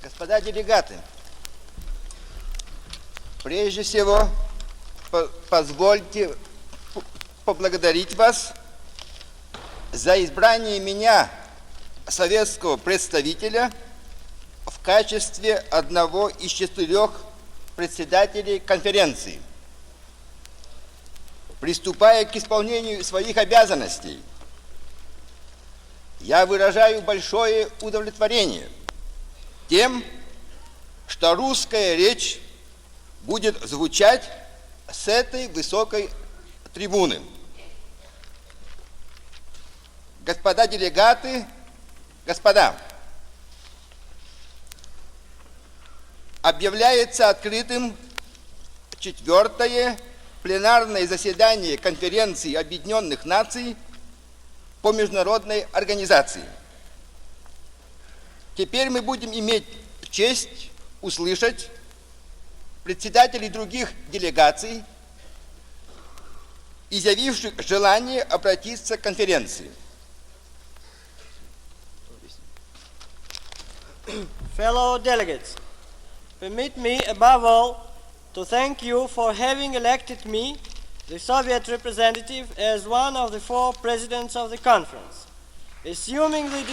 Господа делегаты, прежде всего, позвольте поблагодарить вас за избрание меня, советского представителя, в качестве одного из 4 председателей конференции. Приступая к исполнению своих обязанностей, я выражаю большое удовлетворение тем, что русская речь будет звучать с этой высокой трибуны. Господа делегаты, господа, объявляется открытым 4-е пленарное заседание Конференции Объединенных Наций по международной организации. Теперь мы будем иметь честь услышать председателей других делегаций, изъявивших желание обратиться к конференции. Fellow delegates, permit me above all to thank you for having elected me, the Soviet representative, as one of the 4 presidents of the conference. Assuming the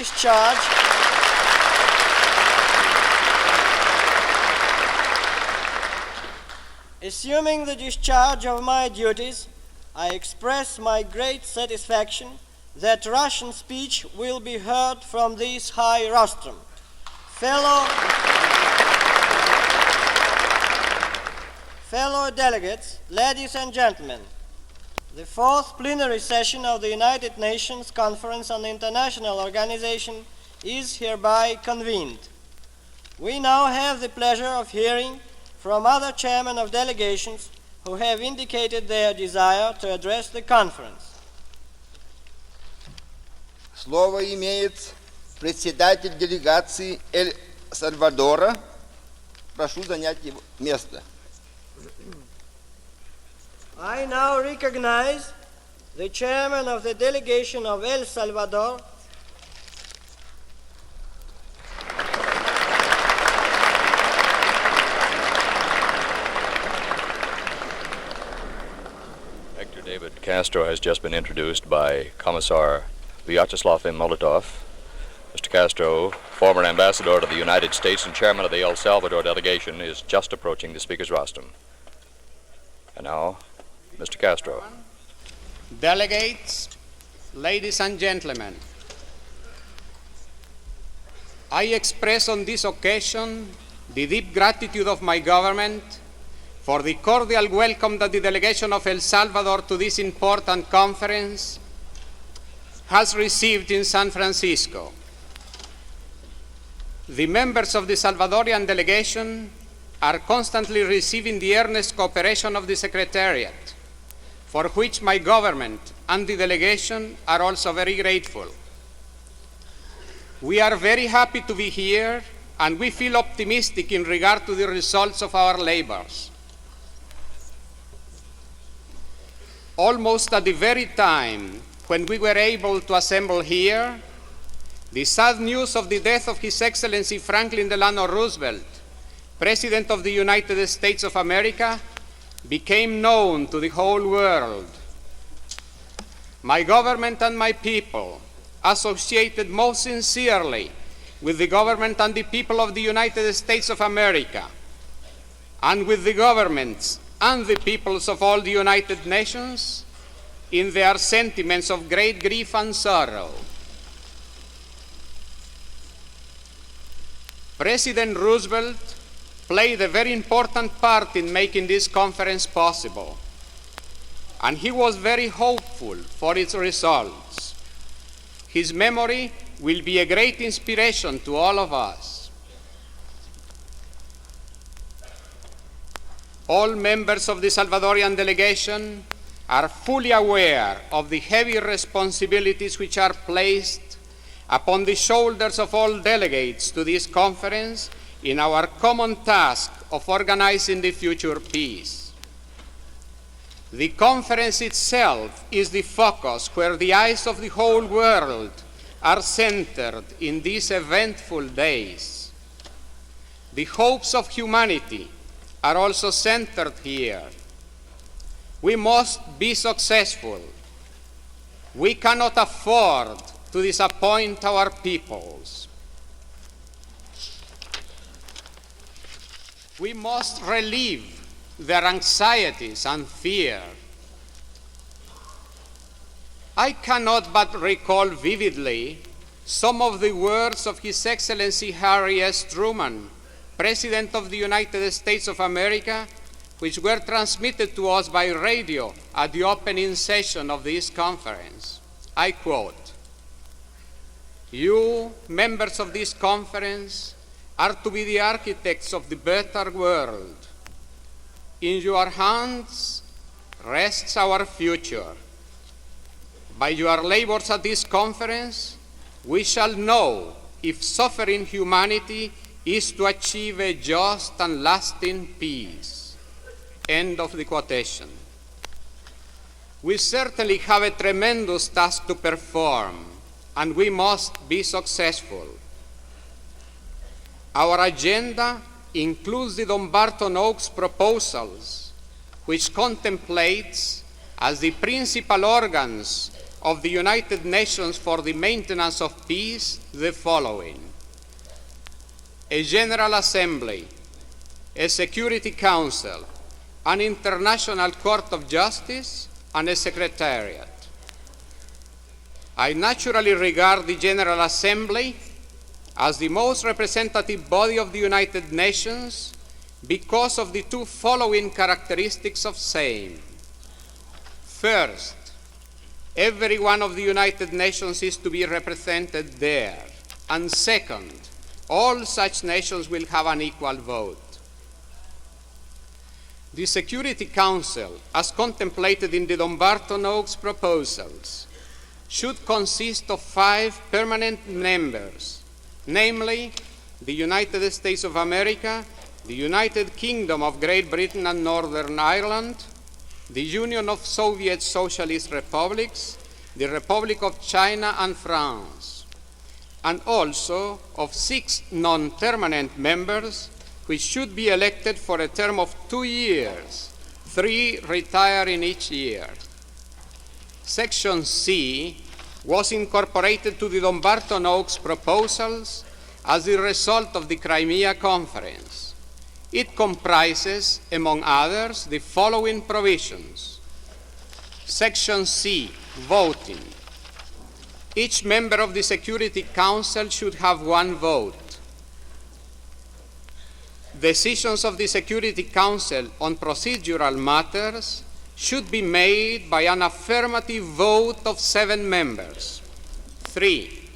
discharge of my duties, I express my great satisfaction that Russian speech will be heard from this high rostrum. Fellow delegates, ladies and gentlemen, the 4th plenary session of the United Nations Conference on International Organization is hereby convened. We now have the pleasure of hearing from other chairmen of delegations who have indicated their desire to address the conference. Слово имеет председатель делегации Эль-Сальвадора. Прошу занять его место. I now recognize the chairman of the delegation of El Salvador, Hector David Castro has just been introduced by Commissar Vyacheslav Molotov. Mr. Castro, former ambassador to the United States and chairman of the El Salvador delegation, is just approaching the speaker's rostrum. And now, Mr. Castro. Delegates, ladies and gentlemen, I express on this occasion the deep gratitude of my government for the cordial welcome that the delegation of El Salvador to this important conference has received in San Francisco. The members of the Salvadorian delegation are constantly receiving the earnest cooperation of the Secretariat, for which my government and the delegation are also very grateful. We are very happy to be here, and we feel optimistic in regard to the results of our labors. Almost at the very time when we were able to assemble here, the sad news of the death of His Excellency Franklin Delano Roosevelt, President of the United States of America, became known to the whole world. My government and my people, associated most sincerely with the government and the people of the United States of America, and with the governments and the peoples of all the United Nations, in their sentiments of great grief and sorrow. President Roosevelt played a very important part in making this conference possible, and he was very hopeful for its results. His memory will be a great inspiration to all of us. All members of the Salvadorian delegation are fully aware of the heavy responsibilities which are placed upon the shoulders of all delegates to this conference in our common task of organizing the future peace. The conference itself is the focus where the eyes of the whole world are centered in these eventful days. The hopes of humanity are also centered here. We must be successful. We cannot afford to disappoint our peoples. We must relieve their anxieties and fear. I cannot but recall vividly some of the words of His Excellency Harry S. Truman, President of the United States of America, which were transmitted to us by radio at the opening session of this conference. I quote, "You, members of this conference, are to be the architects of the better world. In your hands rests our future. By your labors at this conference, we shall know if suffering humanity is to achieve a just and lasting peace." End of the quotation. We certainly have a tremendous task to perform, and we must be successful. Our agenda includes the Dumbarton Oaks proposals, which contemplates as the principal organs of the United Nations for the maintenance of peace the following: a General Assembly, a Security Council, an International Court of Justice, and a Secretariat. I naturally regard the General Assembly as the most representative body of the United Nations because of the two following characteristics of same. First, every one of the United Nations is to be represented there. And second, all such nations will have an equal vote. The Security Council, as contemplated in the Dumbarton Oaks proposals, should consist of 5 permanent members, namely the United States of America, the United Kingdom of Great Britain and Northern Ireland, the Union of Soviet Socialist Republics, the Republic of China and France, and also of 6 non-permanent members which should be elected for a term of 2 years, 3 retiring each year. Section C was incorporated to the Dumbarton Oaks proposals as the result of the Crimea Conference. It comprises, among others, the following provisions. Section C, voting. Each member of the Security Council should have 1 vote. Decisions of the Security Council on procedural matters should be made by an affirmative vote of 7 members. 3.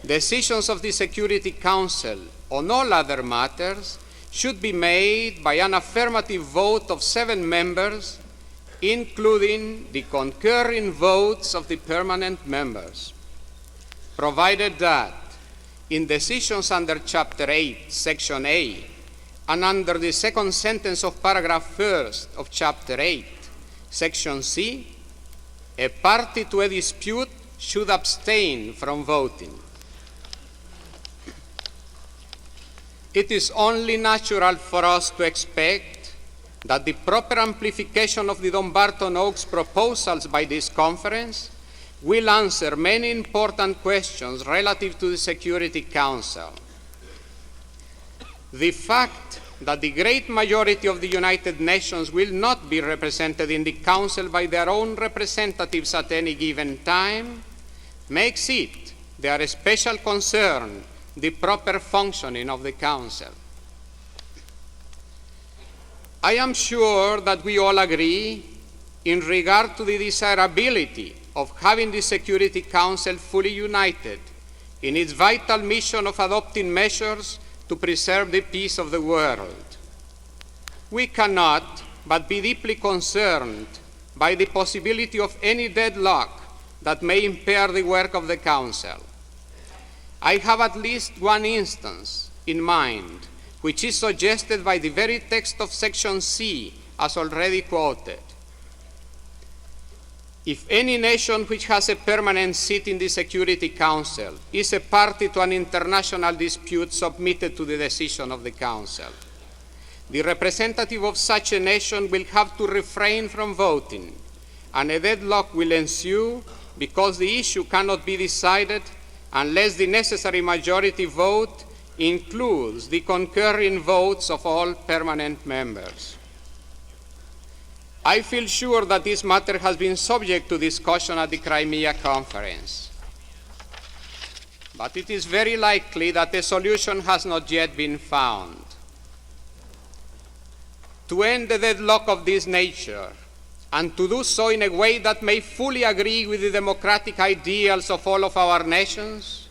Decisions of the Security Council on all other matters should be made by an affirmative vote of 7 members, including the concurring votes of the permanent members. Provided that in decisions under Chapter 8, Section A, and under the second sentence of paragraph 1st of Chapter 8, Section C, a party to a dispute should abstain from voting. It is only natural for us to expect that the proper amplification of the Dumbarton Oaks proposals by this conference will answer many important questions relative to the Security Council. The fact that the great majority of the United Nations will not be represented in the Council by their own representatives at any given time makes it their special concern the proper functioning of the Council. I am sure that we all agree in regard to the desirability of having the Security Council fully united in its vital mission of adopting measures to preserve the peace of the world. We cannot but be deeply concerned by the possibility of any deadlock that may impair the work of the Council. I have at least one instance in mind, which is suggested by the very text of Section C, as already quoted. If any nation which has a permanent seat in the Security Council is a party to an international dispute submitted to the decision of the Council, the representative of such a nation will have to refrain from voting, and a deadlock will ensue because the issue cannot be decided unless the necessary majority vote includes the concurring votes of all permanent members. I feel sure that this matter has been subject to discussion at the Crimea Conference, but it is very likely that a solution has not yet been found. To end a deadlock of this nature, and to do so in a way that may fully agree with the democratic ideals of all of our nations,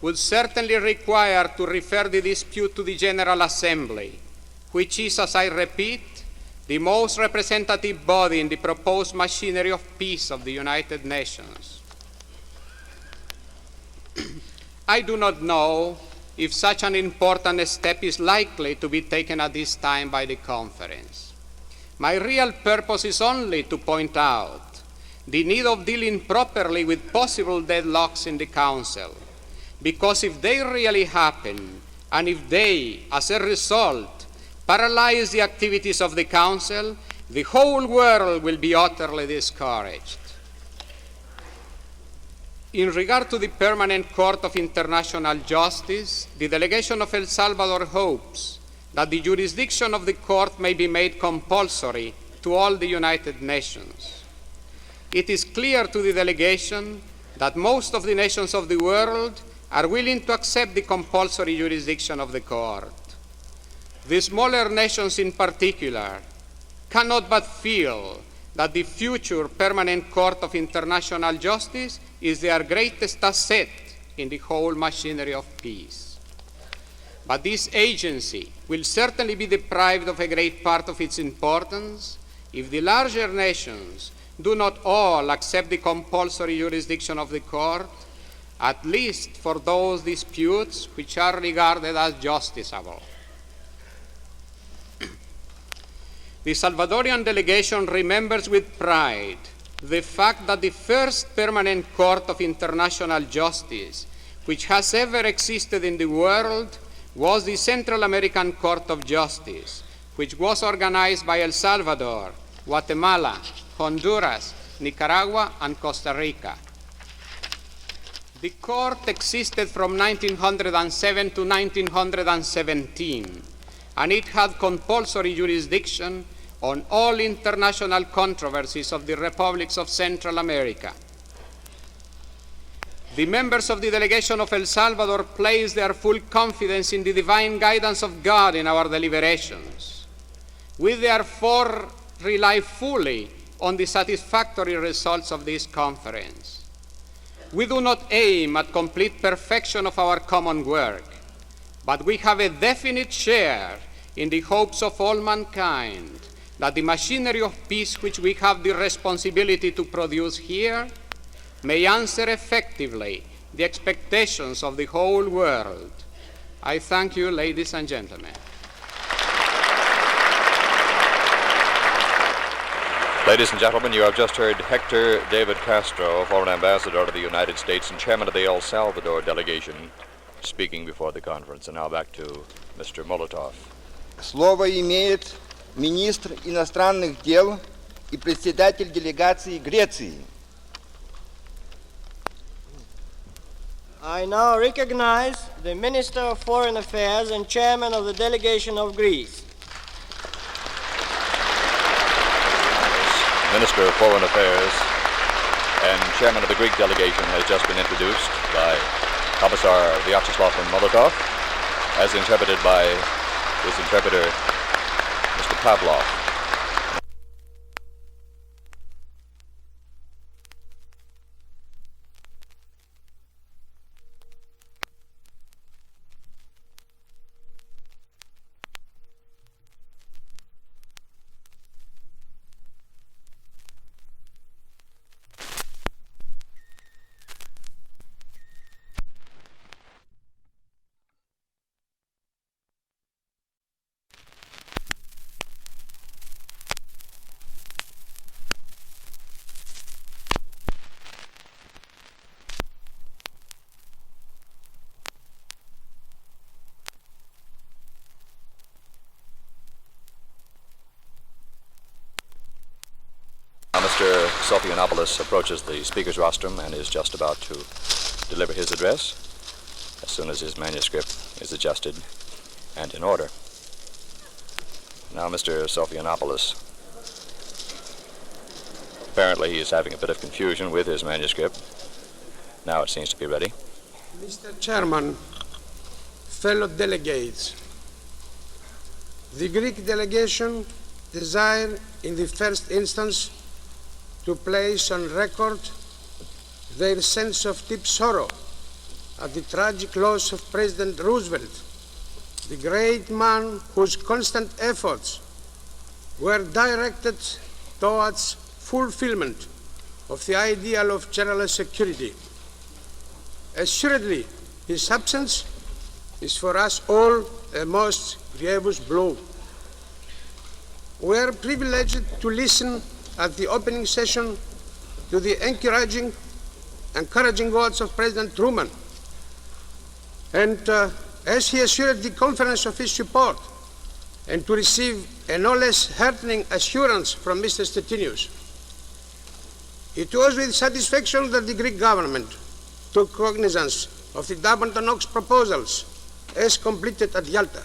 would certainly require to refer the dispute to the General Assembly, which is, as I repeat, the most representative body in the proposed machinery of peace of the United Nations. I do not know if such an important step is likely to be taken at this time by the conference. My real purpose is only to point out the need of dealing properly with possible deadlocks in the Council, because if they really happen, and if they, as a result, paralyze the activities of the Council, the whole world will be utterly discouraged. In regard to the Permanent Court of International Justice, the delegation of El Salvador hopes that the jurisdiction of the court may be made compulsory to all the United Nations. It is clear to the delegation that most of the nations of the world are willing to accept the compulsory jurisdiction of the court. The smaller nations in particular cannot but feel that the future Permanent Court of International Justice is their greatest asset in the whole machinery of peace. But this agency will certainly be deprived of a great part of its importance if the larger nations do not all accept the compulsory jurisdiction of the court, at least for those disputes which are regarded as justiciable. The Salvadorian delegation remembers with pride the fact that the first permanent court of international justice which has ever existed in the world was the Central American Court of Justice, which was organized by El Salvador, Guatemala, Honduras, Nicaragua, and Costa Rica. The court existed from 1907 to 1917, and it had compulsory jurisdiction on all international controversies of the republics of Central America. The members of the delegation of El Salvador place their full confidence in the divine guidance of God in our deliberations. We therefore rely fully on the satisfactory results of this conference. We do not aim at complete perfection of our common work, but we have a definite share in the hopes of all mankind that the machinery of peace which we have the responsibility to produce here may answer effectively the expectations of the whole world. I thank you, ladies and gentlemen. Ladies and gentlemen, you have just heard Hector David Castro, former ambassador to the United States and chairman of the El Salvador delegation, speaking before the conference. And now back to Mr. Molotov. Слово имеет министр иностранных дел и председатель делегации Греции. I now recognize the Minister of Foreign Affairs and Chairman of the Delegation of Greece. Minister of Foreign Affairs and chairman of the Greek delegation has just been introduced by Commissar Vyacheslav Molotov, as interpreted by his interpreter, Mr. Pavlov. Sophianopoulos approaches the speaker's rostrum and is just about to deliver his address as soon as his manuscript is adjusted and in order. Now, Mr. Sophianopoulos, apparently he is having a bit of confusion with his manuscript. Now it seems to be ready. Mr. Chairman, fellow delegates, the Greek delegation desire in the first instance to place on record their sense of deep sorrow at the tragic loss of President Roosevelt, the great man whose constant efforts were directed towards fulfillment of the ideal of general security. Assuredly, his absence is for us all a most grievous blow. We are privileged to listen at the opening session to the encouraging words of President Truman, and as he assured the conference of his support, and to receive a no less heartening assurance from Mr. Stettinius. It was with satisfaction that the Greek government took cognizance of the Davenport-Knox proposals as completed at Yalta.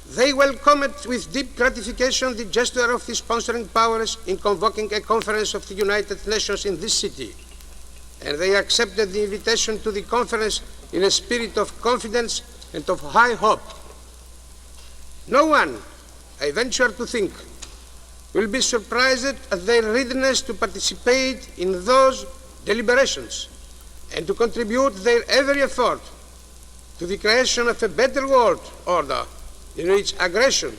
They welcomed with deep gratification the gesture of the sponsoring powers in convoking a conference of the United Nations in this city, and they accepted the invitation to the conference in a spirit of confidence and of high hope. No one, I venture to think, will be surprised at their readiness to participate in those deliberations and to contribute their every effort to the creation of a better world order in which aggression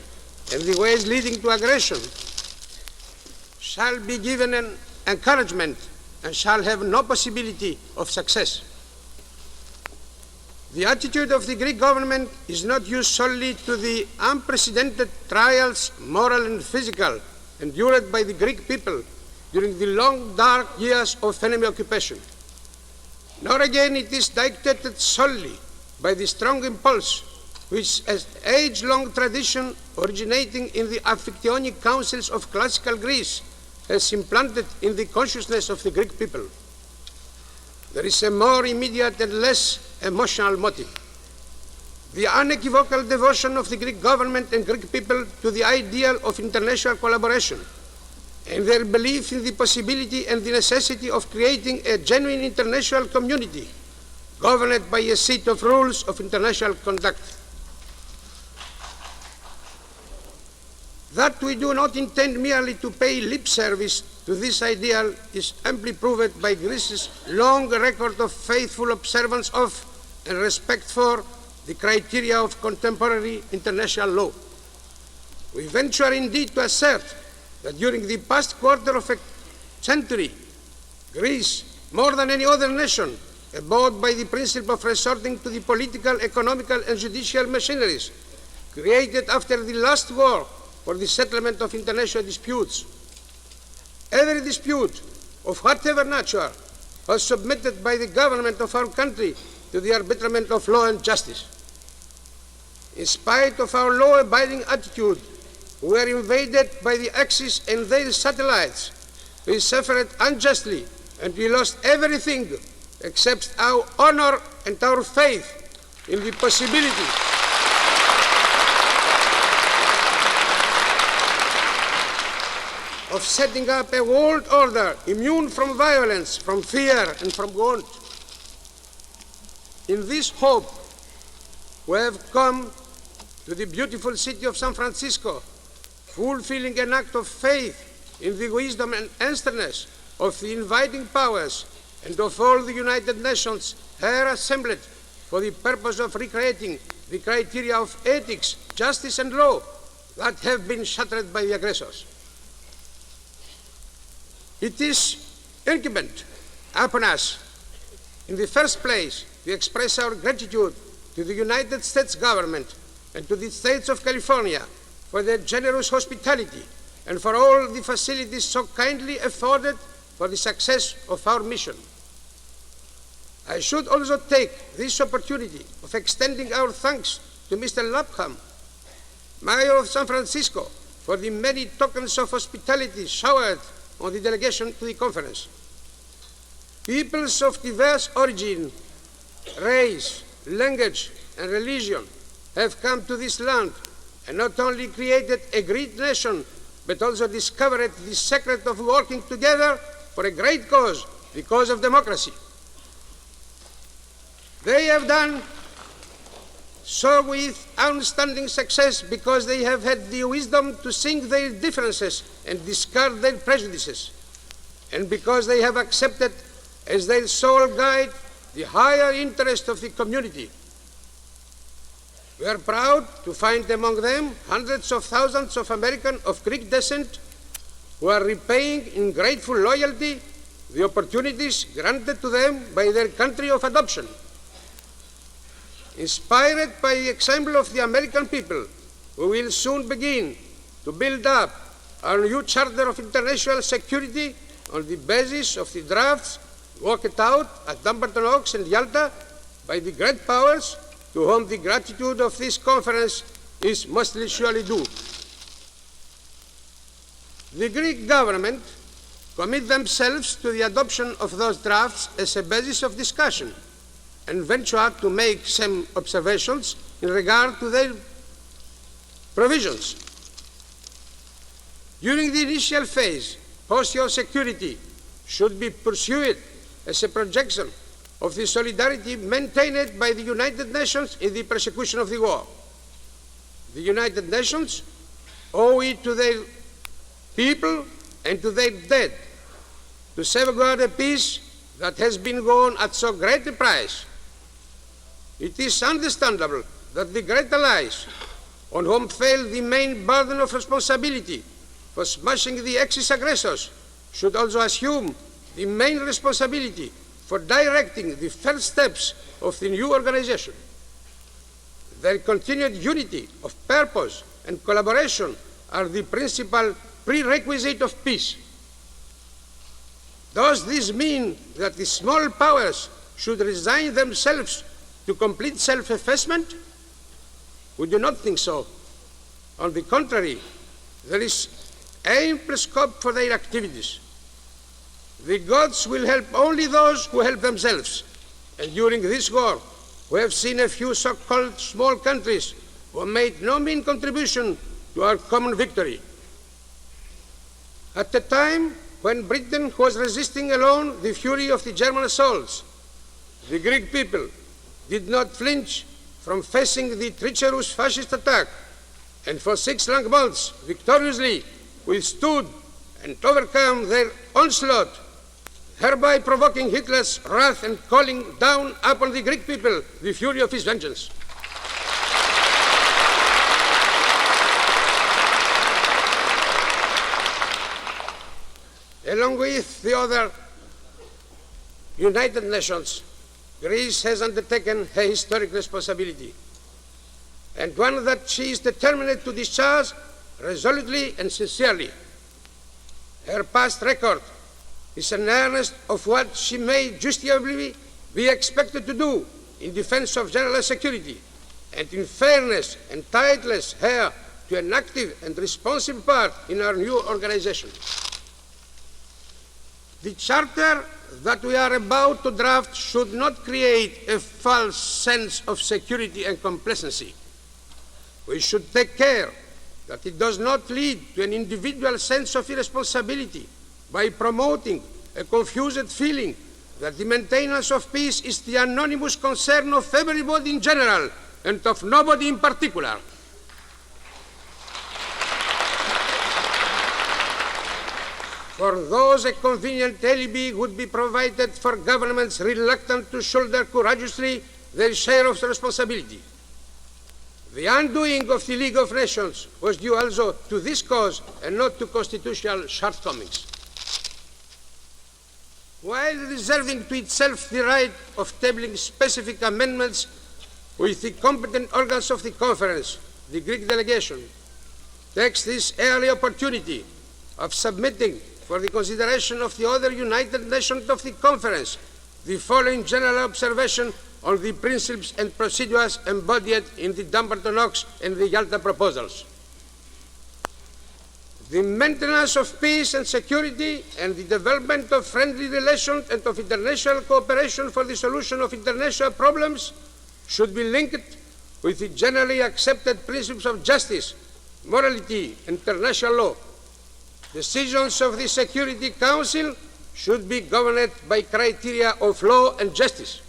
and the ways leading to aggression shall be given an encouragement and shall have no possibility of success. The attitude of the Greek government is not due solely to the unprecedented trials, moral and physical, endured by the Greek people during the long, dark years of enemy occupation. Nor again it is dictated solely by the strong impulse which has age-long tradition originating in the Amphictyonic councils of classical Greece has implanted in the consciousness of the Greek people. There is a more immediate and less emotional motive. The unequivocal devotion of the Greek government and Greek people to the ideal of international collaboration, and their belief in the possibility and the necessity of creating a genuine international community governed by a set of rules of international conduct. That we do not intend merely to pay lip service to this ideal is amply proved by Greece's long record of faithful observance of and respect for the criteria of contemporary international law. We venture indeed to assert that during the past quarter of a century, Greece, more than any other nation, abode by the principle of resorting to the political, economical, and judicial machineries created after the last war for the settlement of international disputes. Every dispute, of whatever nature, was submitted by the government of our country to the arbitrament of law and justice. In spite of our law-abiding attitude, we were invaded by the Axis and their satellites. We suffered unjustly, and we lost everything except our honor and our faith in the possibility of setting up a world order immune from violence, from fear, and from want. In this hope, we have come to the beautiful city of San Francisco, fulfilling an act of faith in the wisdom and earnestness of the inviting powers and of all the United Nations here assembled for the purpose of recreating the criteria of ethics, justice, and law that have been shattered by the aggressors. It is incumbent upon us, in the first place, to express our gratitude to the United States government and to the states of California for their generous hospitality and for all the facilities so kindly afforded for the success of our mission. I should also take this opportunity of extending our thanks to Mr. Lapham, Mayor of San Francisco, for the many tokens of hospitality showered on the delegation to the conference. Peoples of diverse origin, race, language, and religion have come to this land and not only created a great nation, but also discovered the secret of working together for a great cause, the cause of democracy. They have done so with outstanding success because they have had the wisdom to sink their differences and discard their prejudices, and because they have accepted as their sole guide the higher interest of the community. We are proud to find among them hundreds of thousands of Americans of Greek descent who are repaying in grateful loyalty the opportunities granted to them by their country of adoption. Inspired by the example of the American people, we will soon begin to build up our new Charter of International Security on the basis of the drafts worked out at Dumbarton Oaks and Yalta by the great powers to whom the gratitude of this conference is mostly surely due. The Greek government commit themselves to the adoption of those drafts as a basis of discussion and venture to make some observations in regard to their provisions. During the initial phase, postal security should be pursued as a projection of the solidarity maintained by the United Nations in the persecution of the war. The United Nations owe it to their people and to their dead to safeguard a peace that has been won at so great a price. It is understandable that the great allies, on whom fell the main burden of responsibility for smashing the Axis aggressors, should also assume the main responsibility for directing the first steps of the new organization. Their continued unity of purpose and collaboration are the principal prerequisite of peace. Does this mean that the small powers should resign themselves to complete self-effacement? We do not think so. On the contrary, there is ample scope for their activities. The gods will help only those who help themselves. And during this war, we have seen a few so-called small countries who made no mean contribution to our common victory. At the time when Britain was resisting alone the fury of the German assaults, the Greek people did not flinch from facing the treacherous fascist attack, and for 6 long months victoriously withstood and overcome their onslaught, thereby provoking Hitler's wrath and calling down upon the Greek people the fury of his vengeance. Along with the other United Nations, Greece has undertaken a historic responsibility, and one that she is determined to discharge resolutely and sincerely. Her past record is an earnest of what she may justly be expected to do in defense of general security, and in fairness entitles her to an active and responsive part in our new organization. The charter that we are about to draft should not create a false sense of security and complacency. We should take care that it does not lead to an individual sense of irresponsibility by promoting a confused feeling that the maintenance of peace is the anonymous concern of everybody in general and of nobody in particular. For those, a convenient alibi would be provided for governments reluctant to shoulder courageously their share of the responsibility. The undoing of the League of Nations was due also to this cause and not to constitutional shortcomings. While reserving to itself the right of tabling specific amendments with the competent organs of the conference, the Greek delegation takes this early opportunity of submitting for the consideration of the other United Nations of the conference the following general observation on the principles and procedures embodied in the Dumbarton Oaks and the Yalta proposals. the maintenance of peace and security and the development of friendly relations and of international cooperation for the solution of international problems should be linked with the generally accepted principles of justice, morality, and international law. Decisions of the Security Council should be governed by criteria of law and justice.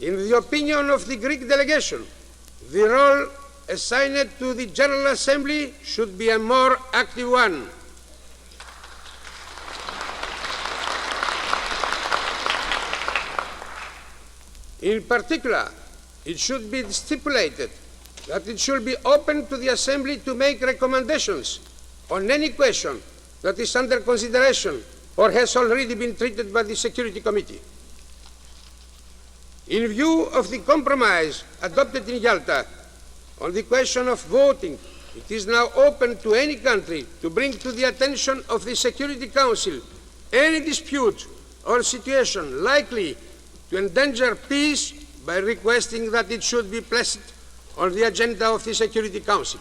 In the opinion of the Greek delegation, the role assigned to the General Assembly should be a more active one. In particular, it should be stipulated that it should be open to the Assembly to make recommendations on any question that is under consideration or has already been treated by the Security Committee. In view of the compromise adopted in Yalta on the question of voting, it is now open to any country to bring to the attention of the Security Council any dispute or situation likely to endanger peace by requesting that it should be placed on the agenda of the Security Council.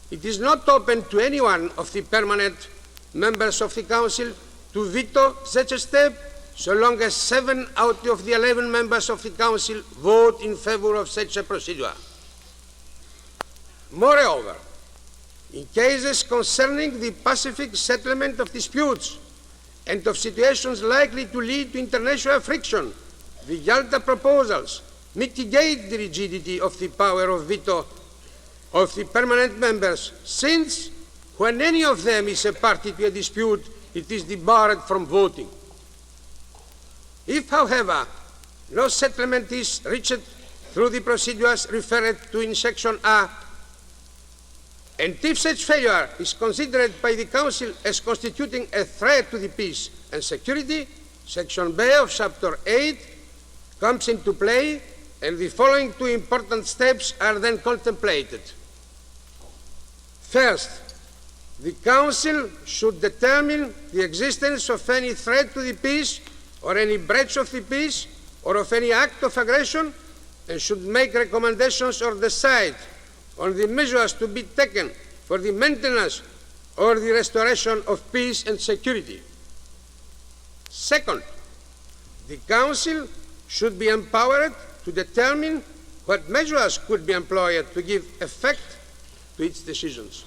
It is not open to any one of the permanent members of the Council to veto such a step, so long as 7 out of the 11 members of the Council vote in favor of such a procedure. Moreover, in cases concerning the pacific settlement of disputes and of situations likely to lead to international friction, the Yalta proposals mitigate the rigidity of the power of veto of the permanent members, since when any of them is a party to a dispute, it is debarred from voting. If, however, no settlement is reached through the procedures referred to in Section A, and if such failure is considered by the Council as constituting a threat to the peace and security, Section B of Chapter 8 comes into play, and the following 2 important steps are then contemplated. First, the Council should determine the existence of any threat to the peace or any breach of the peace or of any act of aggression, and should make recommendations or decide on the measures to be taken for the maintenance or the restoration of peace and security. Second, the Council should be empowered to determine what measures could be employed to give effect to its decisions.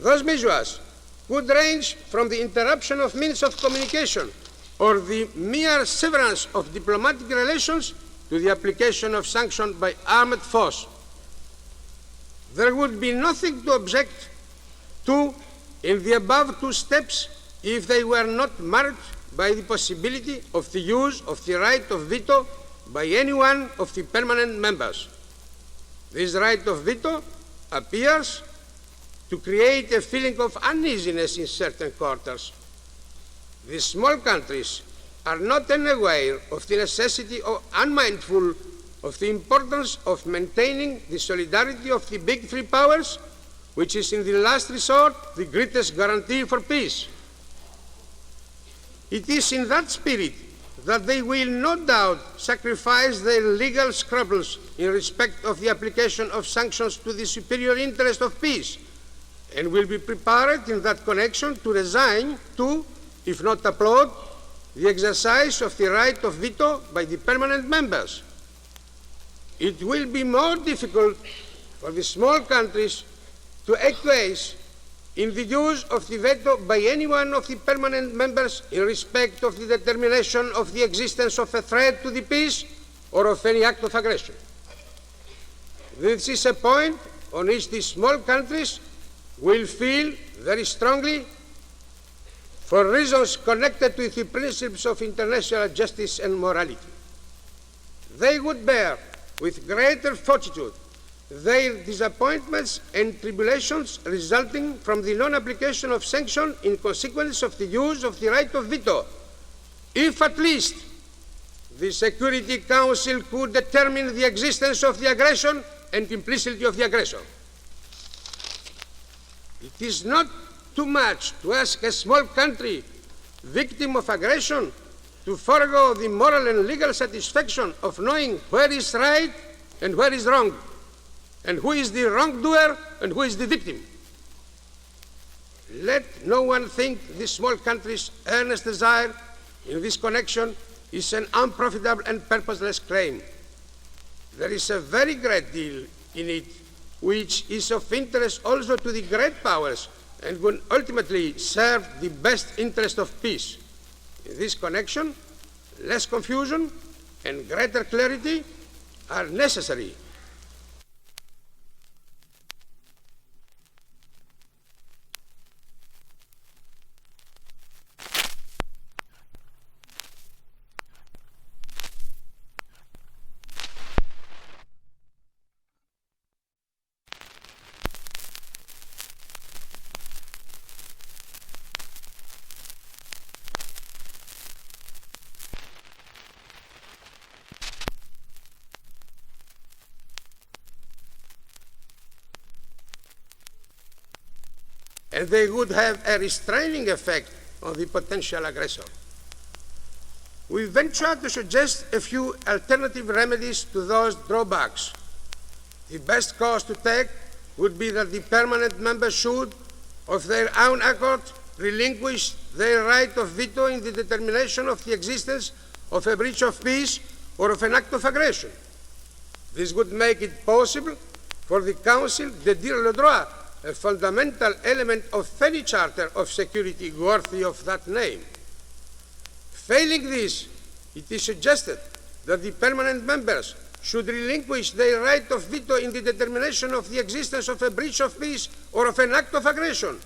Those measures could range from the interruption of means of communication or the mere severance of diplomatic relations to the application of sanctions by armed force. There would be nothing to object to in the above 2 steps if they were not marked by the possibility of the use of the right of veto by any one of the permanent members. This right of veto appears to create a feeling of uneasiness in certain quarters. The small countries are not unaware of the necessity or unmindful of the importance of maintaining the solidarity of the big 3 powers, which is in the last resort the greatest guarantee for peace. It is in that spirit that they will no doubt sacrifice their legal scruples in respect of the application of sanctions to the superior interest of peace, and will be prepared in that connection to resign to, if not applaud, the exercise of the right of veto by the permanent members. It will be more difficult for the small countries to acquiesce in the use of the veto by any one of the permanent members in respect of the determination of the existence of a threat to the peace or of any act of aggression. This is a point on which the small countries will feel very strongly, for reasons connected with the principles of international justice and morality. They would bear with greater fortitude their disappointments and tribulations resulting from the non-application of sanctions in consequence of the use of the right of veto, if at least the Security Council could determine the existence of the aggression and implicitly of the aggressor. It is not too much to ask a small country victim of aggression to forego the moral and legal satisfaction of knowing where is right and where is wrong. and who is the wrongdoer and who is the victim. Let no one think this small country's earnest desire in this connection is an unprofitable and purposeless claim. There is a very great deal in it which is of interest also to the great powers and will ultimately serve the best interest of peace. In this connection, less confusion and greater clarity are necessary. And they would have a restraining effect on the potential aggressor. We venture to suggest a few alternative remedies to those drawbacks. The best course to take would be that the permanent members should, of their own accord, relinquish their right of veto in the determination of the existence of a breach of peace or of an act of aggression. This would make it possible for the Council de dire le droit, a fundamental element of any charter of security worthy of that name. Failing this, it is suggested that the permanent members should relinquish their right of veto in the determination of the existence of a breach of peace or of an act of aggression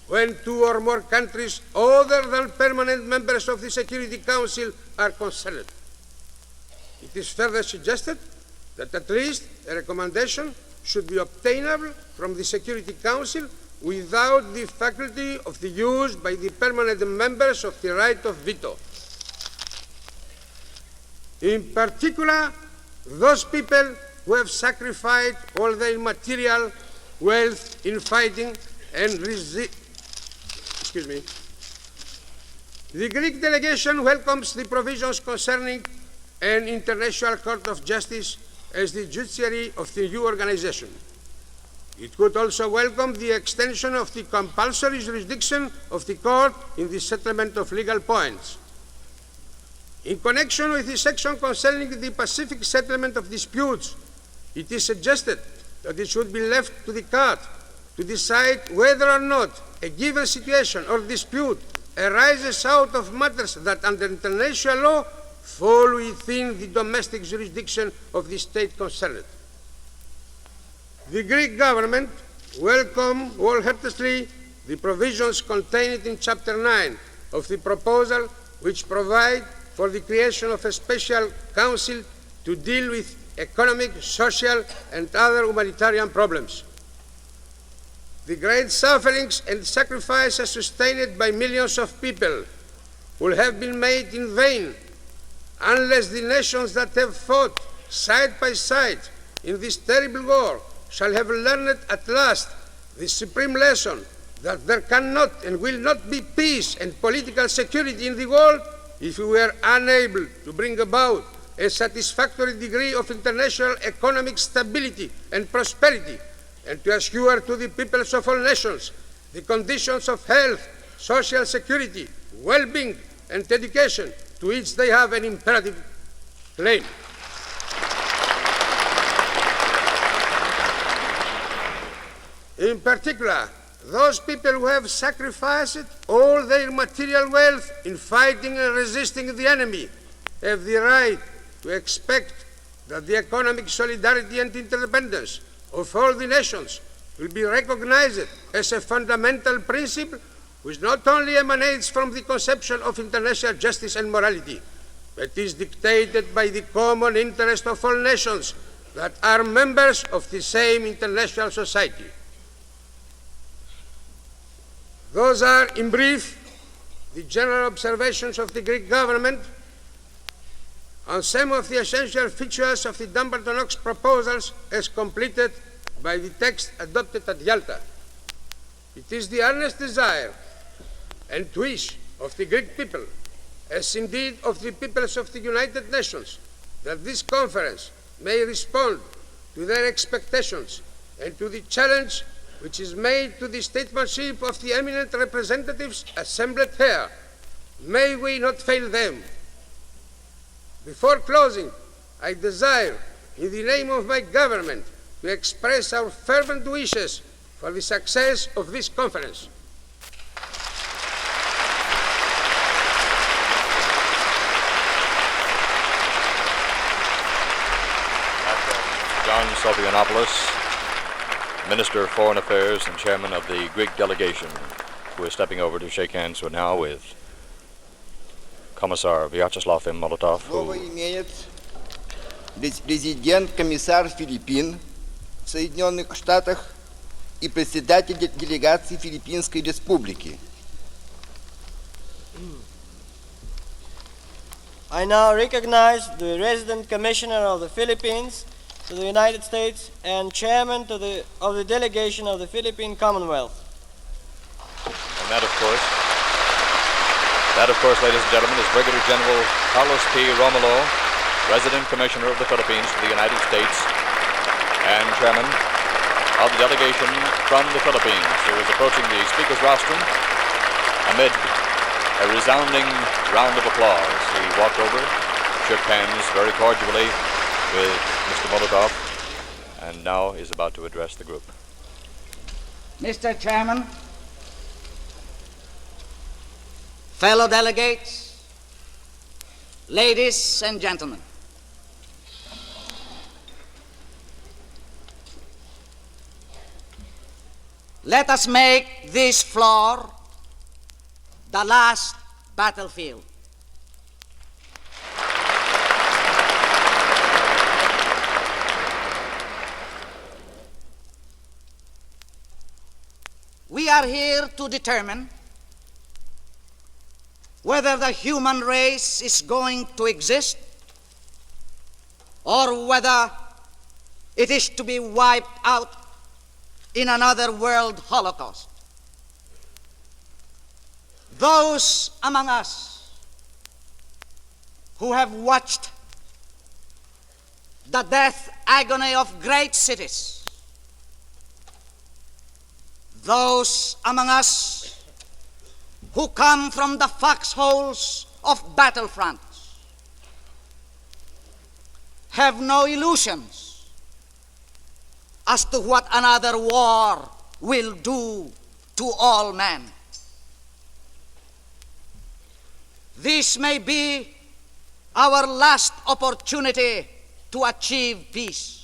when two or more countries other than permanent members of the Security Council are concerned. It is further suggested that at least a recommendation should be obtainable from the Security Council without the faculty of the use by the permanent members of the right of veto. In particular, those people who have sacrificed all their material wealth in fighting and The Greek delegation welcomes the provisions concerning an International Court of Justice as the judiciary of the new organization. It could also welcome the extension of the compulsory jurisdiction of the court in the settlement of legal points. In connection with the section concerning the Pacific settlement of disputes, it is suggested that it should be left to the court to decide whether or not a given situation or dispute arises out of matters that under international law fall within the domestic jurisdiction of the state concerned. The Greek government welcomed wholeheartedly the provisions contained in Chapter 9 of the proposal, which provide for the creation of a special council to deal with economic, social, and other humanitarian problems. The great sufferings and sacrifices sustained by millions of people will have been made in vain unless the nations that have fought side by side in this terrible war shall have learned at last the supreme lesson that there cannot and will not be peace and political security in the world if we are unable to bring about a satisfactory degree of international economic stability and prosperity, and to assure to the peoples of all nations the conditions of health, social security, well-being, and education to which they have an imperative claim. In particular, those people who have sacrificed all their material wealth in fighting and resisting the enemy have the right to expect that the economic solidarity and interdependence of all the nations will be recognized as a fundamental principle which not only emanates from the conception of international justice and morality, but is dictated by the common interest of all nations that are members of the same international society. Those are, in brief, the general observations of the Greek government on some of the essential features of the Dumbarton Oaks proposals as completed by the text adopted at Yalta. It is the earnest desire and wish of the Greek people, as indeed of the peoples of the United Nations, that this conference may respond to their expectations and to the challenge which is made to the statesmanship of the eminent representatives assembled here, may we not fail them. Before closing, I desire, in the name of my government, to express our fervent wishes for the success of this conference. John Sophianopoulos, Minister of Foreign Affairs and Chairman of the Greek delegation, who is stepping over to shake hands now with Commissar Vyacheslav M. Molotov. Слово имеет президент-комиссар Филиппин в Соединенных Штатах и председатель делегации Филиппинской Республики. I now recognize the Resident Commissioner of the Philippines to the United States and Chairman of the Delegation of the Philippine Commonwealth. And that, of course, ladies and gentlemen, is Brigadier General Carlos P. Romulo, Resident Commissioner of the Philippines to the United States and Chairman of the delegation from the Philippines, who is approaching the Speaker's rostrum amid a resounding round of applause. He walked over, shook hands very cordially with Mr. Molotov, and now is about to address the group. Mr. Chairman, fellow delegates, ladies and gentlemen, let us make this floor the last battlefield. We are here to determine whether the human race is going to exist or whether it is to be wiped out in another world holocaust. Those among us who have watched the death agony of great cities, those among us who come from the foxholes of battlefronts have no illusions as to what another war will do to all men. This may be our last opportunity to achieve peace.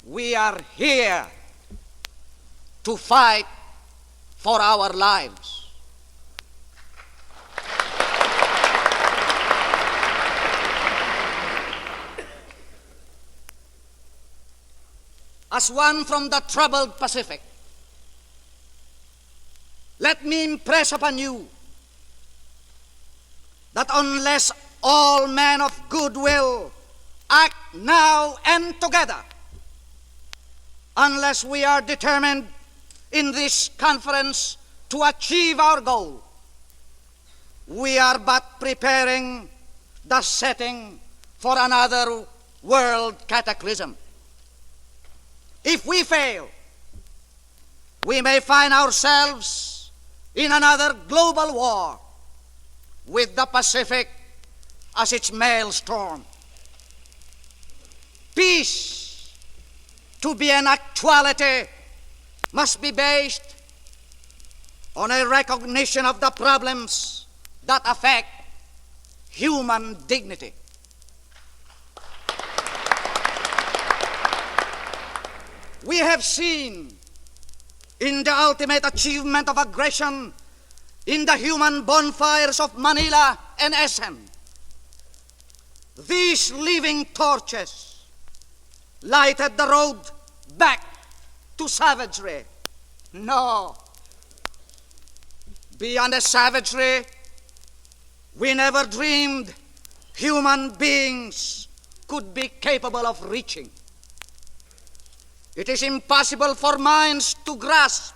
We are here to fight for our lives. As one from the troubled Pacific, let me impress upon you that unless all men of goodwill act now and together, unless we are determined in this conference to achieve our goal, we are but preparing the setting for another world cataclysm. If we fail, we may find ourselves in another global war with the Pacific as its maelstrom. Peace, to be an actuality, must be based on a recognition of the problems that affect human dignity. We have seen in the ultimate achievement of aggression in the human bonfires of Manila and Essen, these living torches lighted the road back to savagery. No. Beyond the savagery, we never dreamed human beings could be capable of reaching. It is impossible for minds to grasp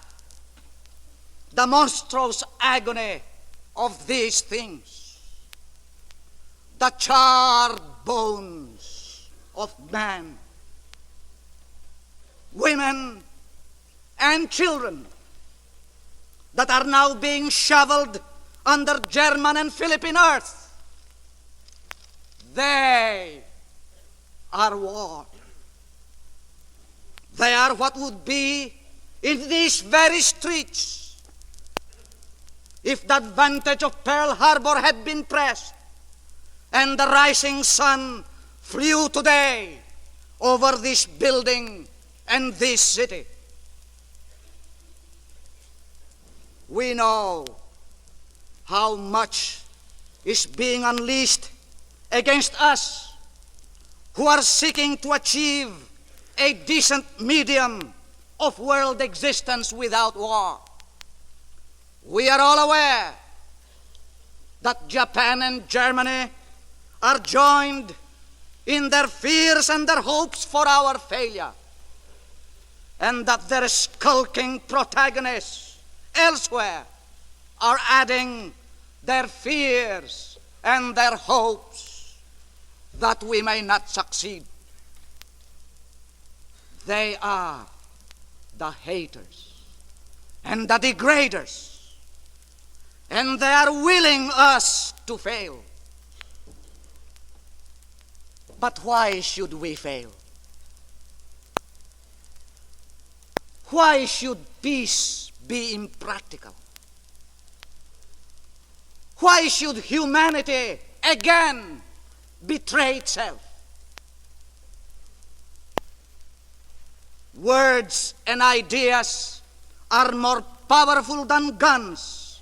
the monstrous agony of these things. The charred bones of man. Women and children that are now being shoveled under German and Philippine earth, they are war. They are what would be in these very streets if the advantage of Pearl Harbor had been pressed and the rising sun flew today over this building and this city. We know how much is being unleashed against us who are seeking to achieve a decent medium of world existence without war. We are all aware that Japan and Germany are joined in their fears and their hopes for our failure, and that their skulking protagonists elsewhere are adding their fears and their hopes that we may not succeed. They are the haters and the degraders, and they are willing us to fail. But why should we fail? Why should peace be impractical? Why should humanity again betray itself? Words and ideas are more powerful than guns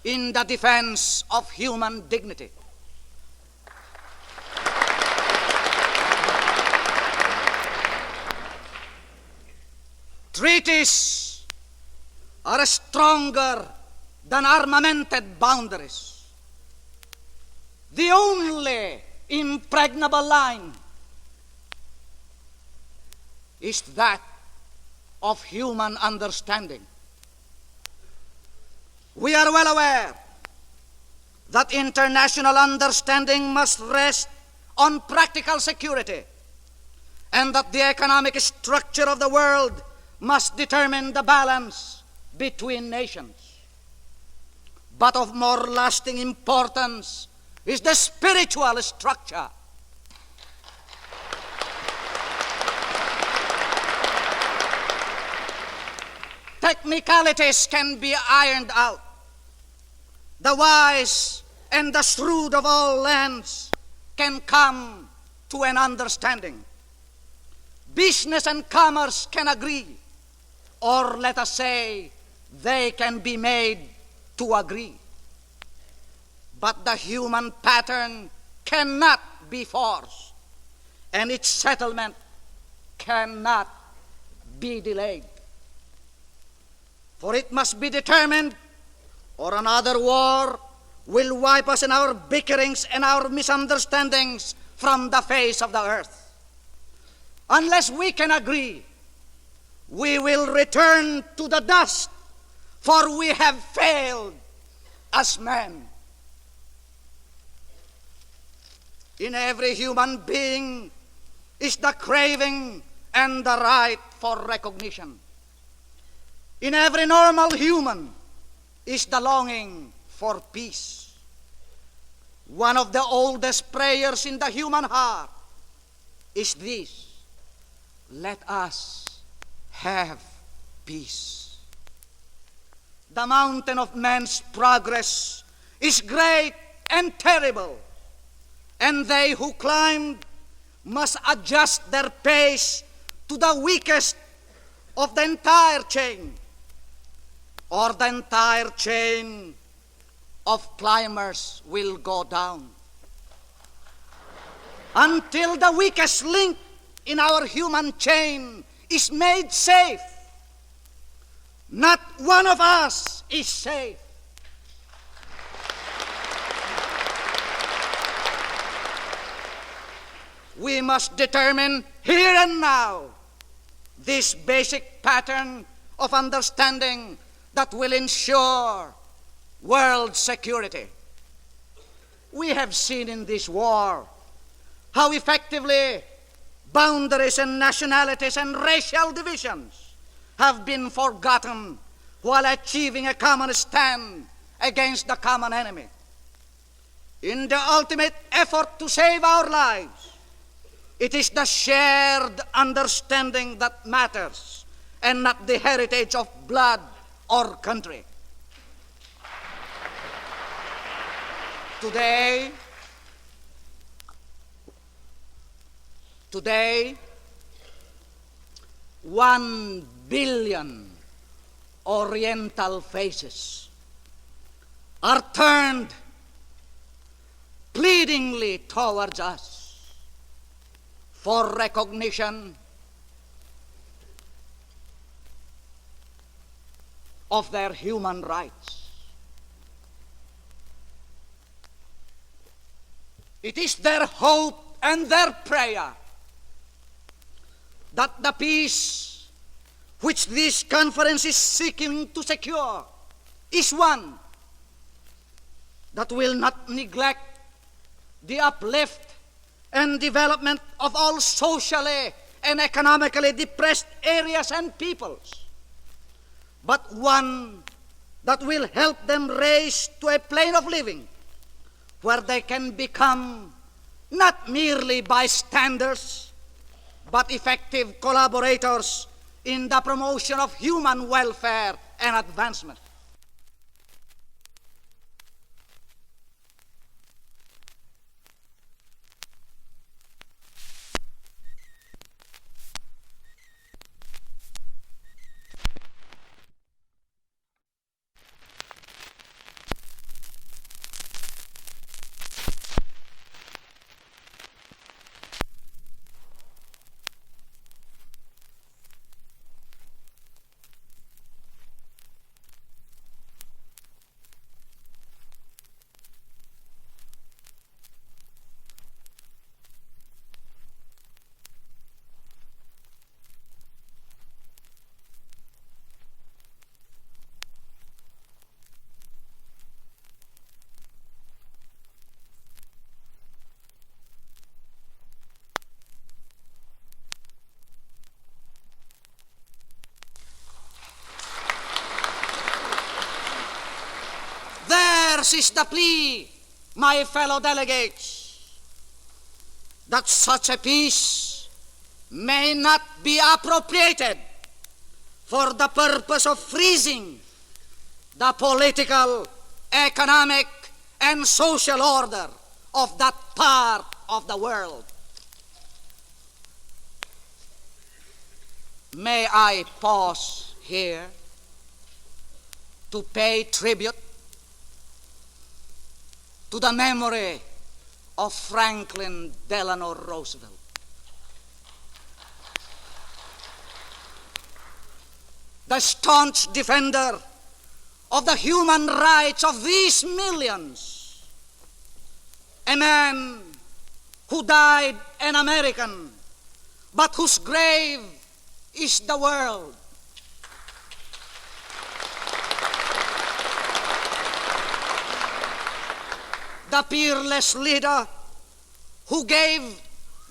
in the defense of human dignity. Treaties are stronger than armamented boundaries. The only impregnable line is that of human understanding. We are well aware that international understanding must rest on practical security, and that the economic structure of the world must determine the balance between nations. But of more lasting importance is the spiritual structure. Technicalities can be ironed out. The wise and the shrewd of all lands can come to an understanding. Business and commerce can agree, or let us say, they can be made to agree. But the human pattern cannot be forced, and its settlement cannot be delayed. For it must be determined, or another war will wipe us and our bickerings and our misunderstandings from the face of the earth. Unless we can agree, we will return to the dust, for we have failed as men. In every human being is the craving and the right for recognition. In every normal human is the longing for peace. One of the oldest prayers in the human heart is this: let us have peace. The mountain of man's progress is great and terrible, and they who climb must adjust their pace to the weakest of the entire chain, or the entire chain of climbers will go down. Until the weakest link in our human chain is made safe, not one of us is safe. We must determine here and now this basic pattern of understanding that will ensure world security. We have seen in this war how effectively boundaries and nationalities and racial divisions have been forgotten while achieving a common stand against the common enemy. In the ultimate effort to save our lives, it is the shared understanding that matters and not the heritage of blood or country. Today, 1 billion Oriental faces are turned pleadingly towards us for recognition of their human rights. It is their hope and their prayer that the peace which this conference is seeking to secure is one that will not neglect the uplift and development of all socially and economically depressed areas and peoples, but one that will help them raise to a plane of living where they can become not merely bystanders, but effective collaborators in the promotion of human welfare and advancement. Theirs is the plea, my fellow delegates, that such a peace may not be appropriated for the purpose of freezing the political, economic, and social order of that part of the world. May I pause here to pay tribute to the memory of Franklin Delano Roosevelt. The staunch defender of the human rights of these millions, a man who died an American, but whose grave is the world. The peerless leader who gave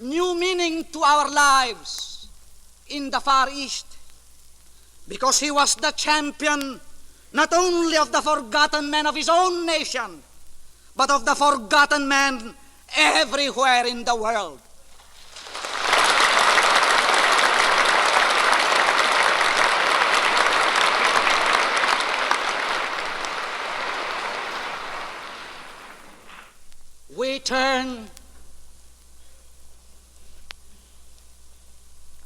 new meaning to our lives in the Far East, because he was the champion not only of the forgotten men of his own nation, but of the forgotten men everywhere in the world. We turn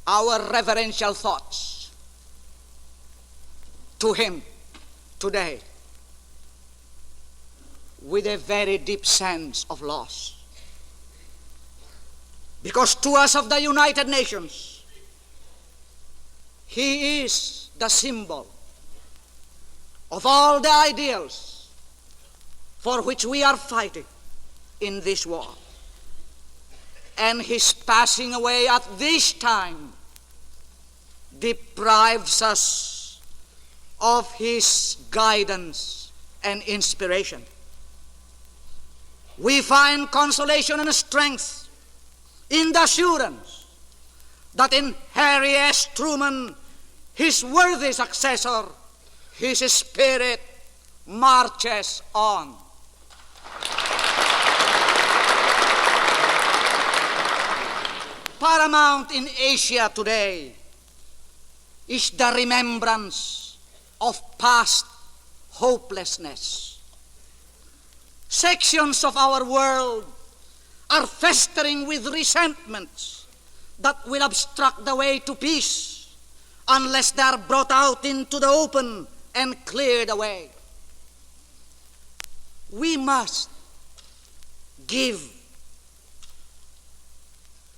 our reverential thoughts to him today with a very deep sense of loss. Because to us of the United Nations, he is the symbol of all the ideals for which we are fighting in this war. And his passing away at this time deprives us of his guidance and inspiration. We find consolation and strength in the assurance that in Harry S. Truman, his worthy successor, his spirit marches on. Paramount in Asia today is the remembrance of past hopelessness. Sections of our world are festering with resentments that will obstruct the way to peace unless they are brought out into the open and cleared away. We must give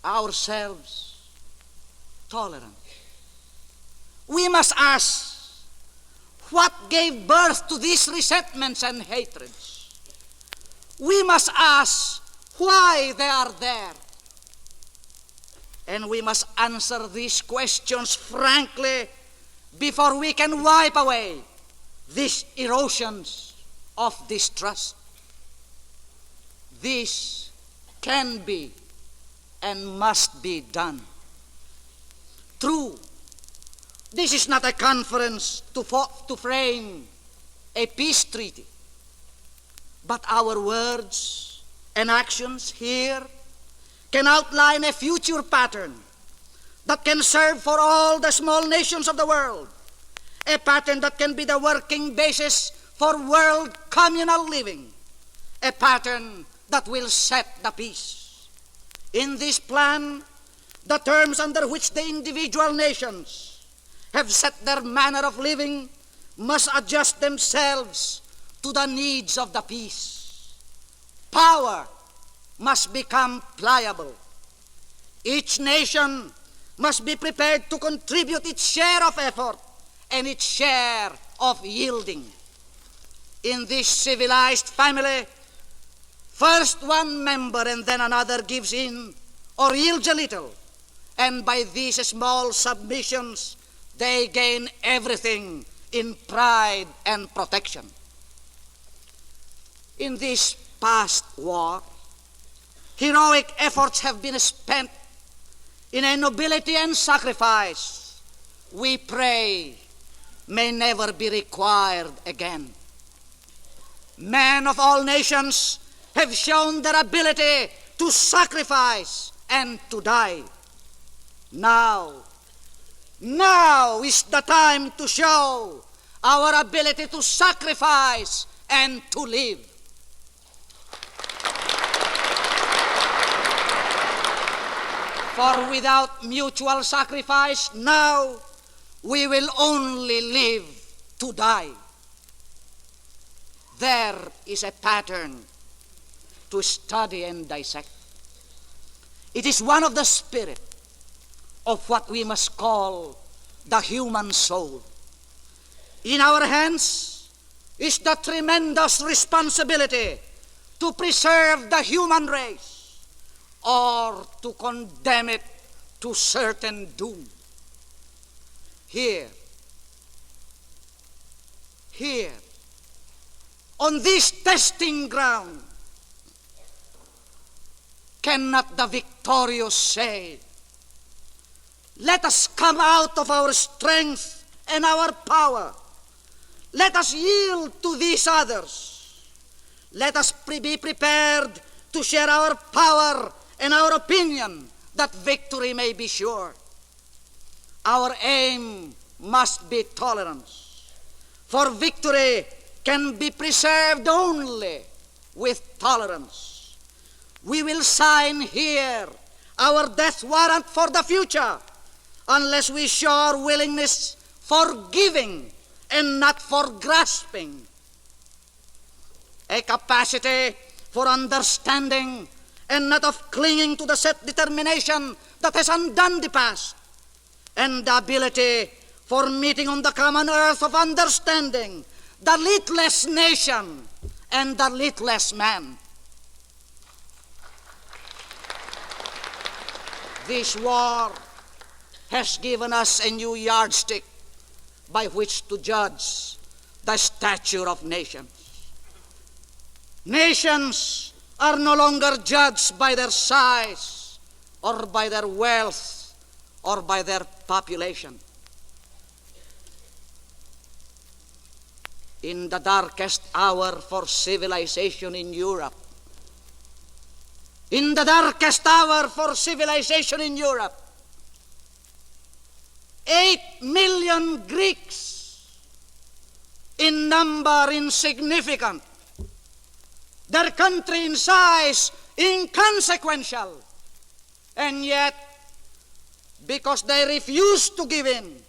ourselves tolerance. We must ask, what gave birth to these resentments and hatreds? We must ask why they are there. And we must answer these questions frankly before we can wipe away these erosions of distrust. This can be and must be done. True, this is not a conference to frame a peace treaty, but our words and actions here can outline a future pattern that can serve for all the small nations of the world, a pattern that can be the working basis for world communal living, a pattern that will set the peace. In this plan, the terms under which the individual nations have set their manner of living must adjust themselves to the needs of the peace. Power must become pliable. Each nation must be prepared to contribute its share of effort and its share of yielding. In this civilized family, first one member and then another gives in or yields a little, and by these small submissions, they gain everything in pride and protection. In this past war, heroic efforts have been spent in a nobility and sacrifice we pray may never be required again. Men of all nations have shown their ability to sacrifice and to die. Now is the time to show our ability to sacrifice and to live. For without mutual sacrifice, now we will only live to die. There is a pattern to study and dissect. It is one of the spirit of what we must call the human soul. In our hands is the tremendous responsibility to preserve the human race or to condemn it to certain doom. Here, on this testing ground, cannot the victorious say, let us come out of our strength and our power. Let us yield to these others. Let us be prepared to share our power and our opinion that victory may be sure. Our aim must be tolerance, for victory can be preserved only with tolerance. We will sign here our death warrant for the future unless we show our willingness for giving and not for grasping. A capacity for understanding and not of clinging to the set determination that has undone the past, and the ability for meeting on the common earth of understanding the littlest nation and the littlest man. This war has given us a new yardstick by which to judge the stature of nations. Nations are no longer judged by their size or by their wealth or by their population. In the darkest hour for civilization in Europe, in the darkest hour for civilization in Europe, 8 million Greeks, in number insignificant, their country in size inconsequential, and yet, because they refused to give in,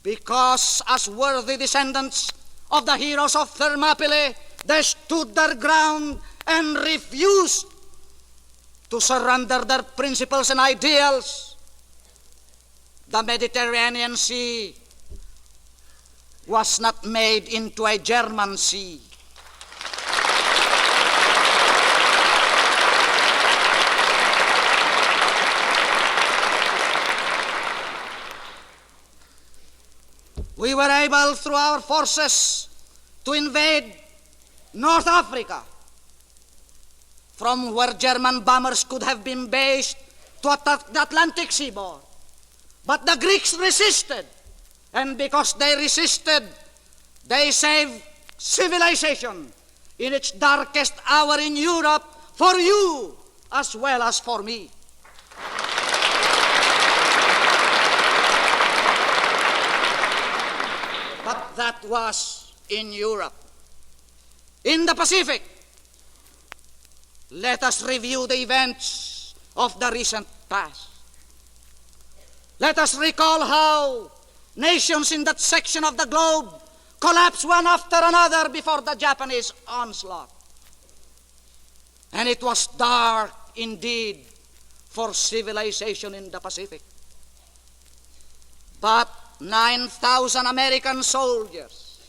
because as worthy descendants of the heroes of Thermopylae, they stood their ground and refused to surrender their principles and ideals, the Mediterranean Sea was not made into a German sea. We were able, through our forces, to invade North Africa, from where German bombers could have been based to attack the Atlantic seaboard. But the Greeks resisted, and because they resisted, they saved civilization in its darkest hour in Europe for you as well as for me. But that was in Europe. In the Pacific, let us review the events of the recent past. Let us recall how nations in that section of the globe collapsed one after another before the Japanese onslaught. And it was dark indeed for civilization in the Pacific. But 9,000 American soldiers,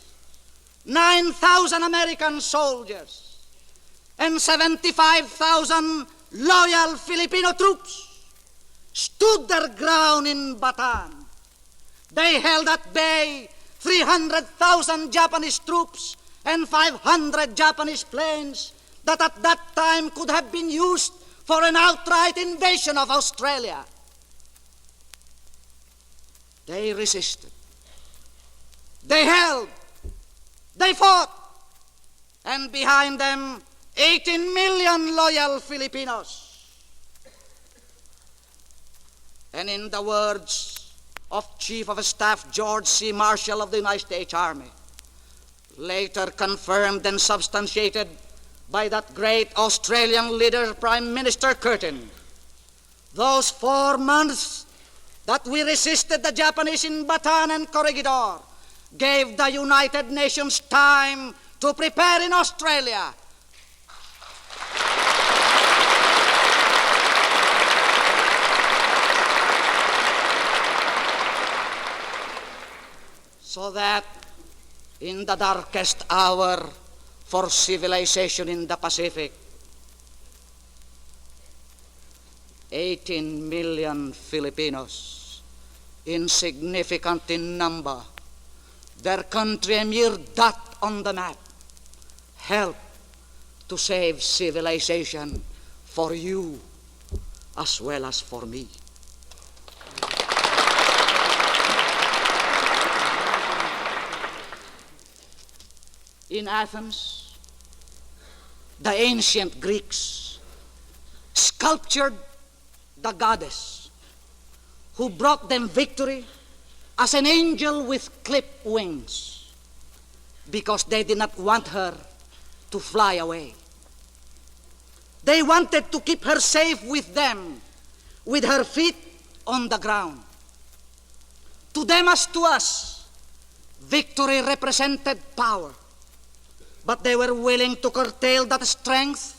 9,000 American soldiers, and 75,000 loyal Filipino troops stood their ground in Bataan. They held at bay 300,000 Japanese troops and 500 Japanese planes that at that time could have been used for an outright invasion of Australia. They resisted. They held. They fought. And behind them, 18 million loyal Filipinos. And in the words of Chief of Staff George C. Marshall of the United States Army, later confirmed and substantiated by that great Australian leader, Prime Minister Curtin, those 4 months that we resisted the Japanese in Bataan and Corregidor gave the United Nations time to prepare in Australia so that in the darkest hour for civilization in the Pacific, 18 million Filipinos, insignificant in number, their country a mere dot on the map, helped to save civilization for you as well as for me. In Athens, the ancient Greeks sculptured the goddess who brought them victory as an angel with clipped wings because they did not want her to fly away. They wanted to keep her safe with them, with her feet on the ground. To them as to us, victory represented power. But they were willing to curtail that strength,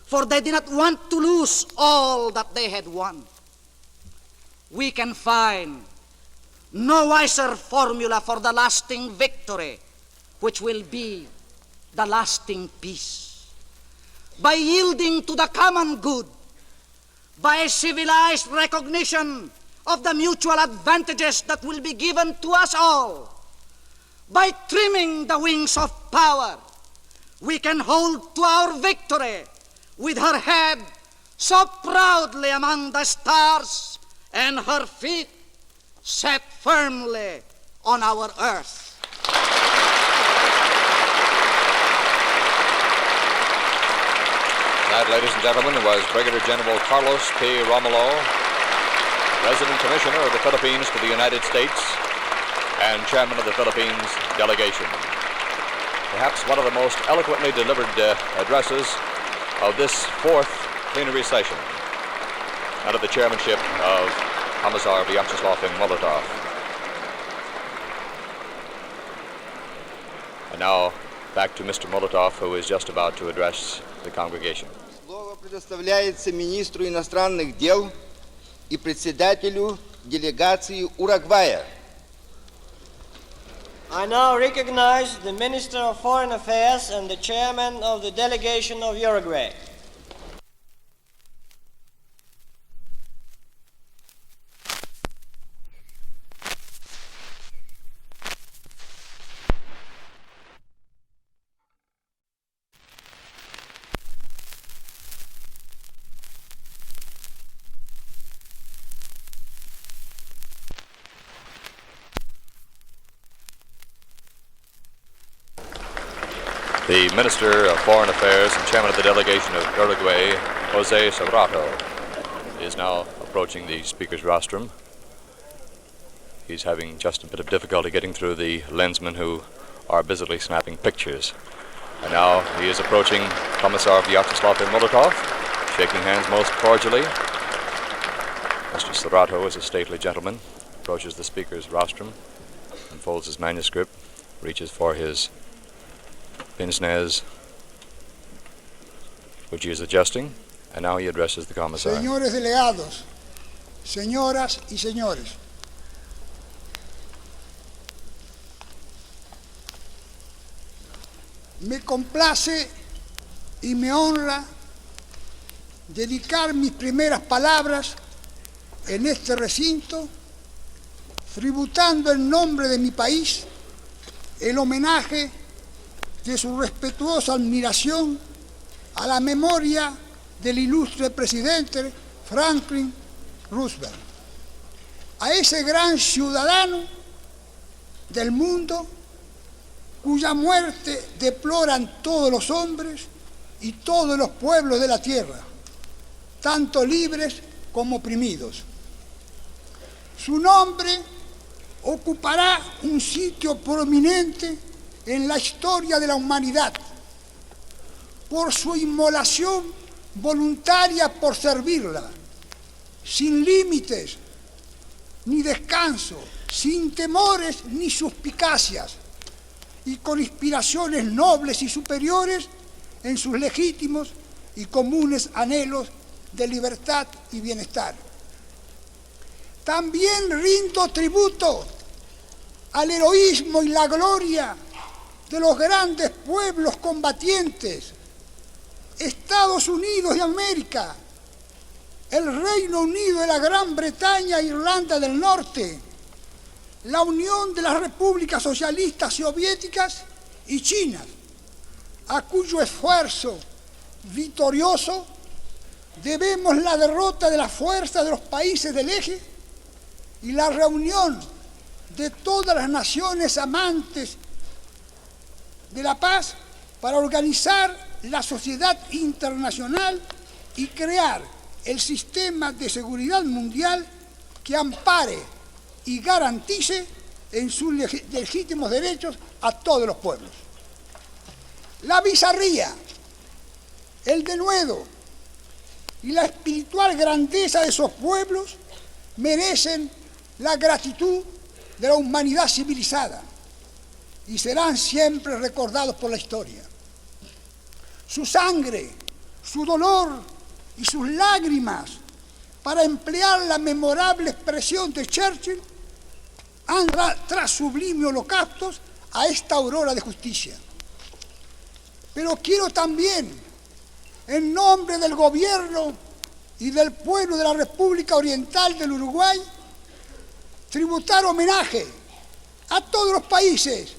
for they did not want to lose all that they had won. We can find no wiser formula for the lasting victory, which will be the lasting peace. By yielding to the common good, by a civilized recognition of the mutual advantages that will be given to us all, by trimming the wings of power, we can hold to our victory with her head so proudly among the stars and her feet set firmly on our earth. That, ladies and gentlemen, was Brigadier General Carlos P. Romulo, Resident Commissioner of the Philippines to the United States and Chairman of the Philippines delegation. Perhaps one of the most eloquently delivered addresses of this fourth plenary session, under the chairmanship of Commissar Vyacheslav Molotov. And now back to Mr. Molotov, who is just about to address the congregation. Слово предоставляется министру иностранных дел и председателю делегации Уругвая. I now recognize the Minister of Foreign Affairs and the Chairman of the Delegation of Uruguay. The Minister of Foreign Affairs and Chairman of the Delegation of Uruguay, Jose Serrato, is now approaching the Speaker's rostrum. He's having just a bit of difficulty getting through the lensmen who are busily snapping pictures. And now he is approaching Commissar Vyacheslav Molotov, shaking hands most cordially. Mr. Serrato, as a stately gentleman, approaches the Speaker's rostrum, unfolds his manuscript, reaches for his pince nez, which he is adjusting, and now he addresses the commissar. Señores delegados, señoras y señores, me complace y me honra dedicar mis primeras palabras en este recinto, tributando en nombre de mi país el homenaje de su respetuosa admiración a la memoria del ilustre presidente Franklin Roosevelt, a ese gran ciudadano del mundo cuya muerte deploran todos los hombres y todos los pueblos de la tierra, tanto libres como oprimidos. Su nombre ocupará un sitio prominente en la historia de la humanidad por su inmolación voluntaria por servirla, sin límites ni descanso, sin temores ni suspicacias, y con inspiraciones nobles y superiores en sus legítimos y comunes anhelos de libertad y bienestar. También rindo tributo al heroísmo y la gloria de los grandes pueblos combatientes, Estados Unidos de América, el Reino Unido de la Gran Bretaña e Irlanda del Norte, la Unión de las Repúblicas Socialistas Soviéticas y China, a cuyo esfuerzo victorioso debemos la derrota de las fuerzas de los países del eje y la reunión de todas las naciones amantes de la paz para organizar la sociedad internacional y crear el sistema de seguridad mundial que ampare y garantice en sus legítimos derechos a todos los pueblos. La bizarría, el denuedo y la espiritual grandeza de esos pueblos merecen la gratitud de la humanidad civilizada y serán siempre recordados por la historia. Su sangre, su dolor y sus lágrimas, para emplear la memorable expresión de Churchill, han tras sublime holocaustos a esta aurora de justicia. Pero quiero también, en nombre del gobierno y del pueblo de la República Oriental del Uruguay, tributar homenaje a todos los países,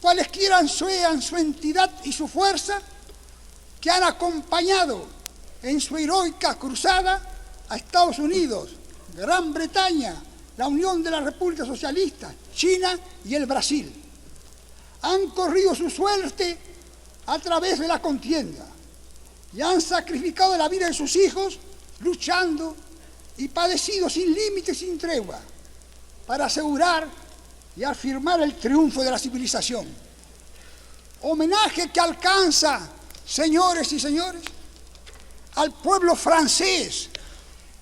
cualesquiera sean su entidad y su fuerza, que han acompañado en su heroica cruzada a Estados Unidos, Gran Bretaña, la Unión de las Repúblicas Socialistas, China y el Brasil. Han corrido su suerte a través de la contienda y han sacrificado la vida de sus hijos luchando y padecido sin límites, sin tregua, para asegurar y afirmar el triunfo de la civilización. Homenaje que alcanza, señores y señores, al pueblo francés,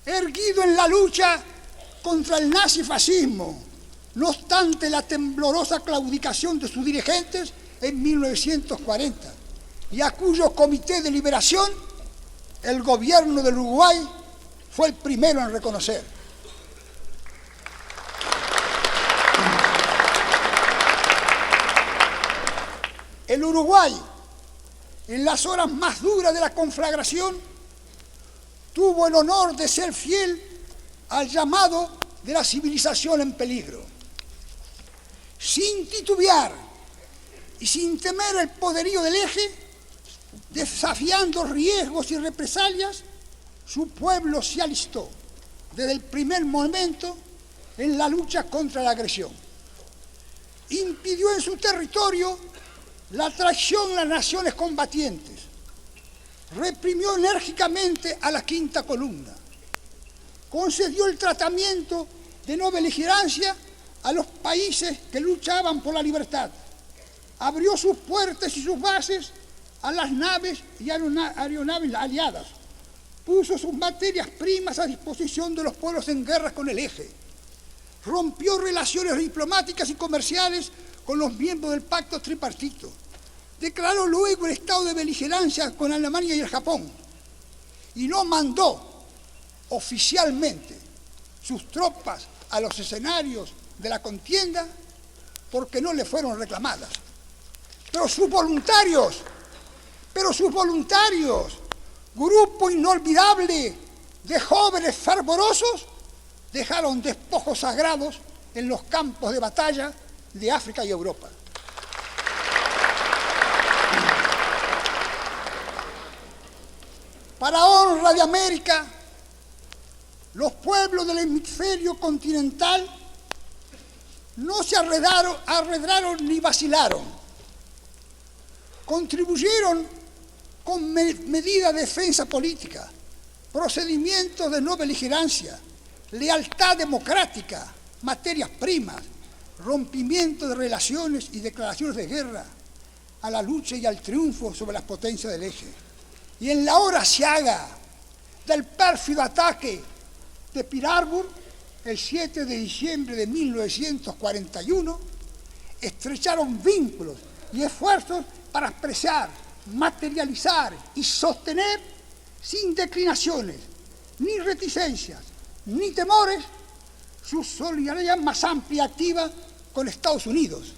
erguido en la lucha contra el nazifascismo, no obstante la temblorosa claudicación de sus dirigentes en 1940, y a cuyo comité de liberación el gobierno del Uruguay fue el primero en reconocer. El Uruguay, en las horas más duras de la conflagración, tuvo el honor de ser fiel al llamado de la civilización en peligro. Sin titubear y sin temer el poderío del eje, desafiando riesgos y represalias, su pueblo se alistó desde el primer momento en la lucha contra la agresión. Impidió en su territorio la traición de las naciones combatientes, reprimió enérgicamente a la quinta columna, concedió el tratamiento de no beligerancia a los países que luchaban por la libertad, abrió sus puertas y sus bases a las naves y aeronaves aliadas, puso sus materias primas a disposición de los pueblos en guerra con el eje, rompió relaciones diplomáticas y comerciales con los miembros del pacto tripartito, declaró luego el estado de beligerancia con Alemania y el Japón y no mandó oficialmente sus tropas a los escenarios de la contienda porque no le fueron reclamadas. Pero sus voluntarios, grupo inolvidable de jóvenes fervorosos, dejaron despojos sagrados en los campos de batalla de África y Europa. Para honra de América, los pueblos del hemisferio continental no se arredraron ni vacilaron. Contribuyeron con medida de defensa política, procedimientos de no beligerancia, lealtad democrática, materias primas, rompimiento de relaciones y declaraciones de guerra a la lucha y al triunfo sobre las potencias del eje. Y en la hora aciaga del pérfido ataque de Pearl Harbor, el 7 de diciembre de 1941, estrecharon vínculos y esfuerzos para expresar, materializar y sostener sin declinaciones, ni reticencias, ni temores, su solidaridad más amplia y activa con Estados Unidos,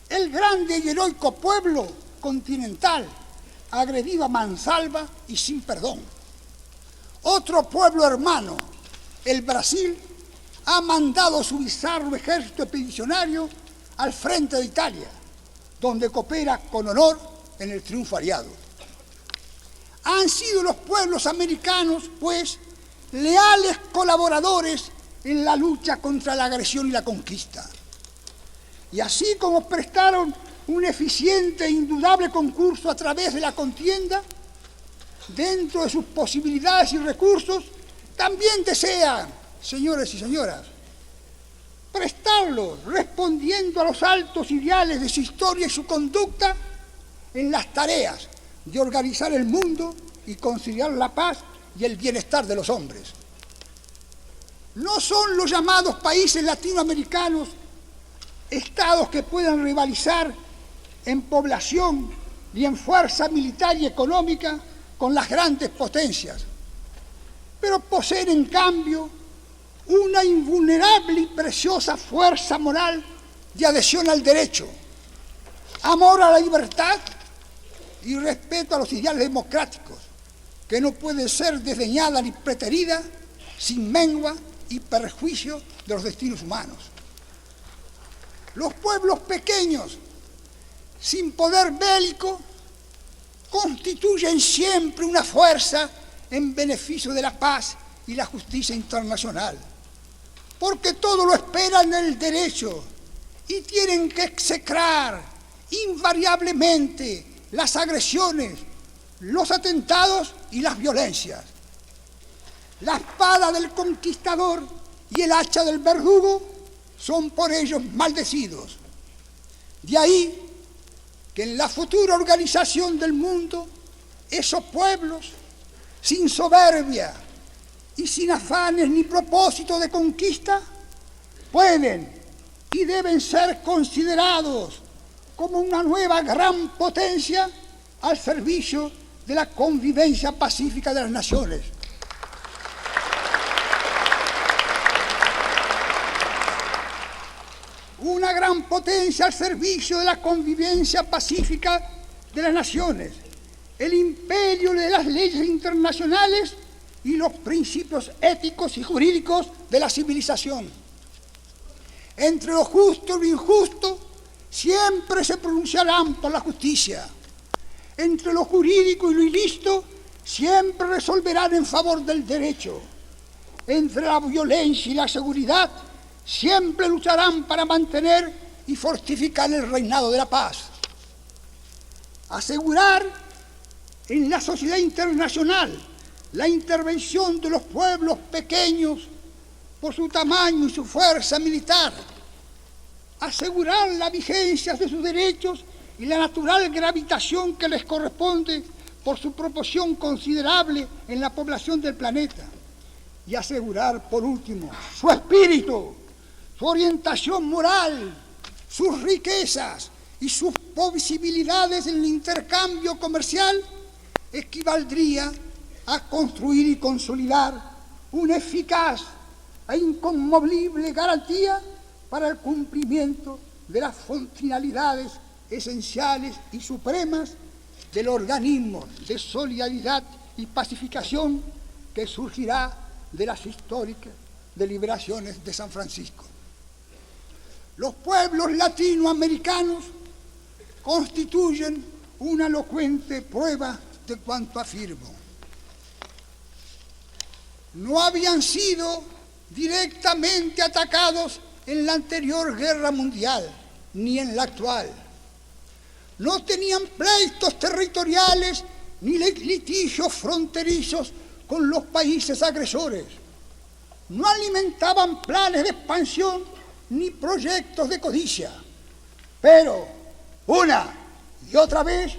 el grande y heroico pueblo continental, agredido a mansalva y sin perdón. Otro pueblo hermano, el Brasil, ha mandado su bizarro ejército expedicionario al frente de Italia, donde coopera con honor en el triunfo aliado. Han sido los pueblos americanos, pues, leales colaboradores en la lucha contra la agresión y la conquista. Y así como prestaron un eficiente e indudable concurso a través de la contienda, dentro de sus posibilidades y recursos, también desean, señores y señoras, prestarlos respondiendo a los altos ideales de su historia y su conducta en las tareas de organizar el mundo y conciliar la paz y el bienestar de los hombres. No son los llamados países latinoamericanos estados que puedan rivalizar en población y en fuerza militar y económica con las grandes potencias, pero poseen en cambio una invulnerable y preciosa fuerza moral de adhesión al derecho, amor a la libertad y respeto a los ideales democráticos, que no puede ser desdeñada ni preterida sin mengua y perjuicio de los destinos humanos. Los pueblos pequeños, sin poder bélico, constituyen siempre una fuerza en beneficio de la paz y la justicia internacional. porque todo lo esperan en el derecho y tienen que execrar invariablemente las agresiones, los atentados y las violencias. La espada del conquistador y el hacha del verdugo son por ellos maldecidos. De ahí que en la futura organización del mundo, esos pueblos, sin soberbia y sin afanes ni propósito de conquista, pueden y deben ser considerados como una nueva gran potencia al servicio de la convivencia pacífica de las naciones. Una gran potencia al servicio de la convivencia pacífica de las naciones, el imperio de las leyes internacionales y los principios éticos y jurídicos de la civilización. Entre lo justo y lo injusto siempre se pronunciarán por la justicia. Entre lo jurídico y lo ilícito siempre resolverán en favor del derecho. Entre la violencia y la seguridad siempre lucharán para mantener y fortificar el reinado de la paz. Asegurar en la sociedad internacional la intervención de los pueblos pequeños por su tamaño y su fuerza militar. Asegurar la vigencia de sus derechos y la natural gravitación que les corresponde por su proporción considerable en la población del planeta. Y asegurar, por último, su espíritu, su orientación moral, sus riquezas y sus posibilidades en el intercambio comercial, equivaldría a construir y consolidar una eficaz e inconmovible garantía para el cumplimiento de las finalidades esenciales y supremas del organismo de solidaridad y pacificación que surgirá de las históricas deliberaciones de San Francisco. Los pueblos latinoamericanos constituyen una elocuente prueba de cuanto afirmo. No habían sido directamente atacados en la anterior guerra mundial, ni en la actual. No tenían pleitos territoriales ni litigios fronterizos con los países agresores. No alimentaban planes de expansión ni proyectos de codicia. Pero una y otra vez,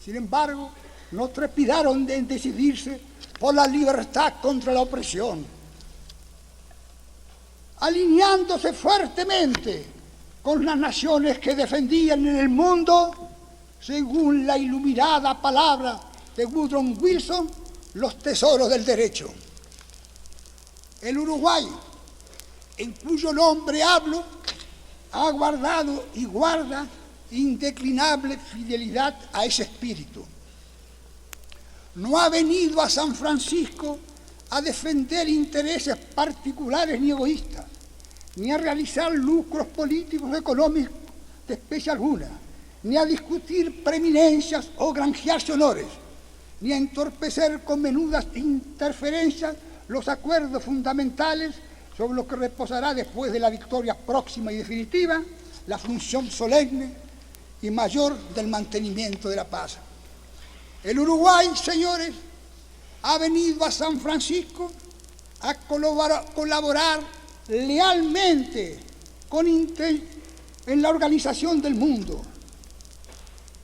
sin embargo, no trepidaron en decidirse por la libertad contra la opresión, alineándose fuertemente con las naciones que defendían en el mundo, según la iluminada palabra de Woodrow Wilson, los tesoros del derecho. El Uruguay, en cuyo nombre hablo, ha guardado y guarda indeclinable fidelidad a ese espíritu. No ha venido a San Francisco a defender intereses particulares ni egoístas, ni a realizar lucros políticos o económicos de especie alguna, ni a discutir preeminencias o granjearse honores, ni a entorpecer con menudas interferencias los acuerdos fundamentales sobre los que reposará después de la victoria próxima y definitiva la función solemne y mayor del mantenimiento de la paz. El Uruguay, señores, ha venido a San Francisco a colaborar lealmente en la organización del mundo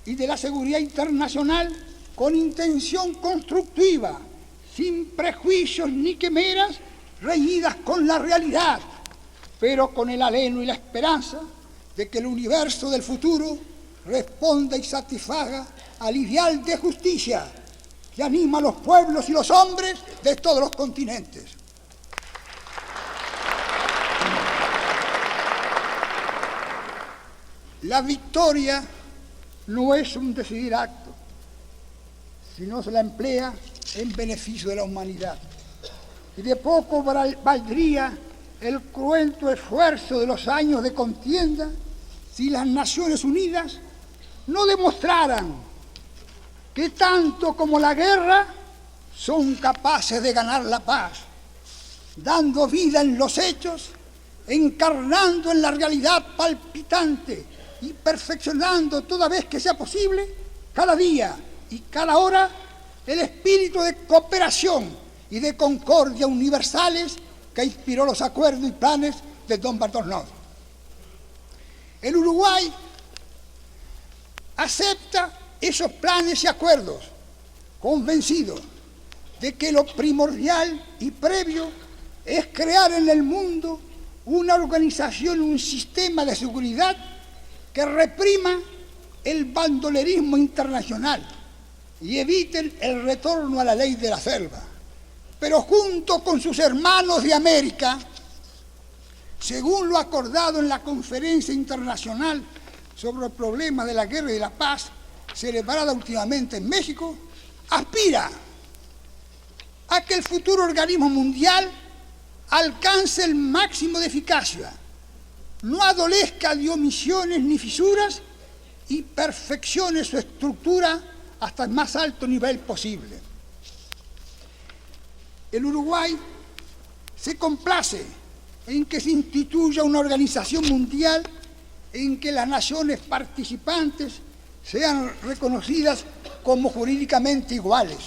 y de la seguridad internacional con intención constructiva, sin prejuicios ni quimeras, reñidas con la realidad, pero con el anhelo y la esperanza de que el universo del futuro responda y satisfaga al ideal de justicia que anima a los pueblos y los hombres de todos los continentes. La victoria no es un decidir acto, sino se la emplea en beneficio de la humanidad. Y de poco valdría el cruento esfuerzo de los años de contienda si las Naciones Unidas no demostraran que tanto como la guerra son capaces de ganar la paz, dando vida en los hechos encarnando en la realidad palpitante y perfeccionando toda vez que sea posible, cada día y cada hora, el espíritu de cooperación y de concordia universales que inspiró los acuerdos y planes de don Bartolomé. El Uruguay acepta esos planes y acuerdos, convencido de que lo primordial y previo es crear en el mundo una organización, un sistema de seguridad que reprima el bandolerismo internacional y evite el retorno a la ley de la selva. Pero junto con sus hermanos de América, según lo acordado en la Conferencia Internacional sobre el Problema de la Guerra y de la Paz, celebrada últimamente en México, aspira a que el futuro organismo mundial alcance el máximo de eficacia, no adolezca de omisiones ni fisuras y perfeccione su estructura hasta el más alto nivel posible. El Uruguay se complace en que se instituya una organización mundial en que las naciones participantes sean reconocidas como jurídicamente iguales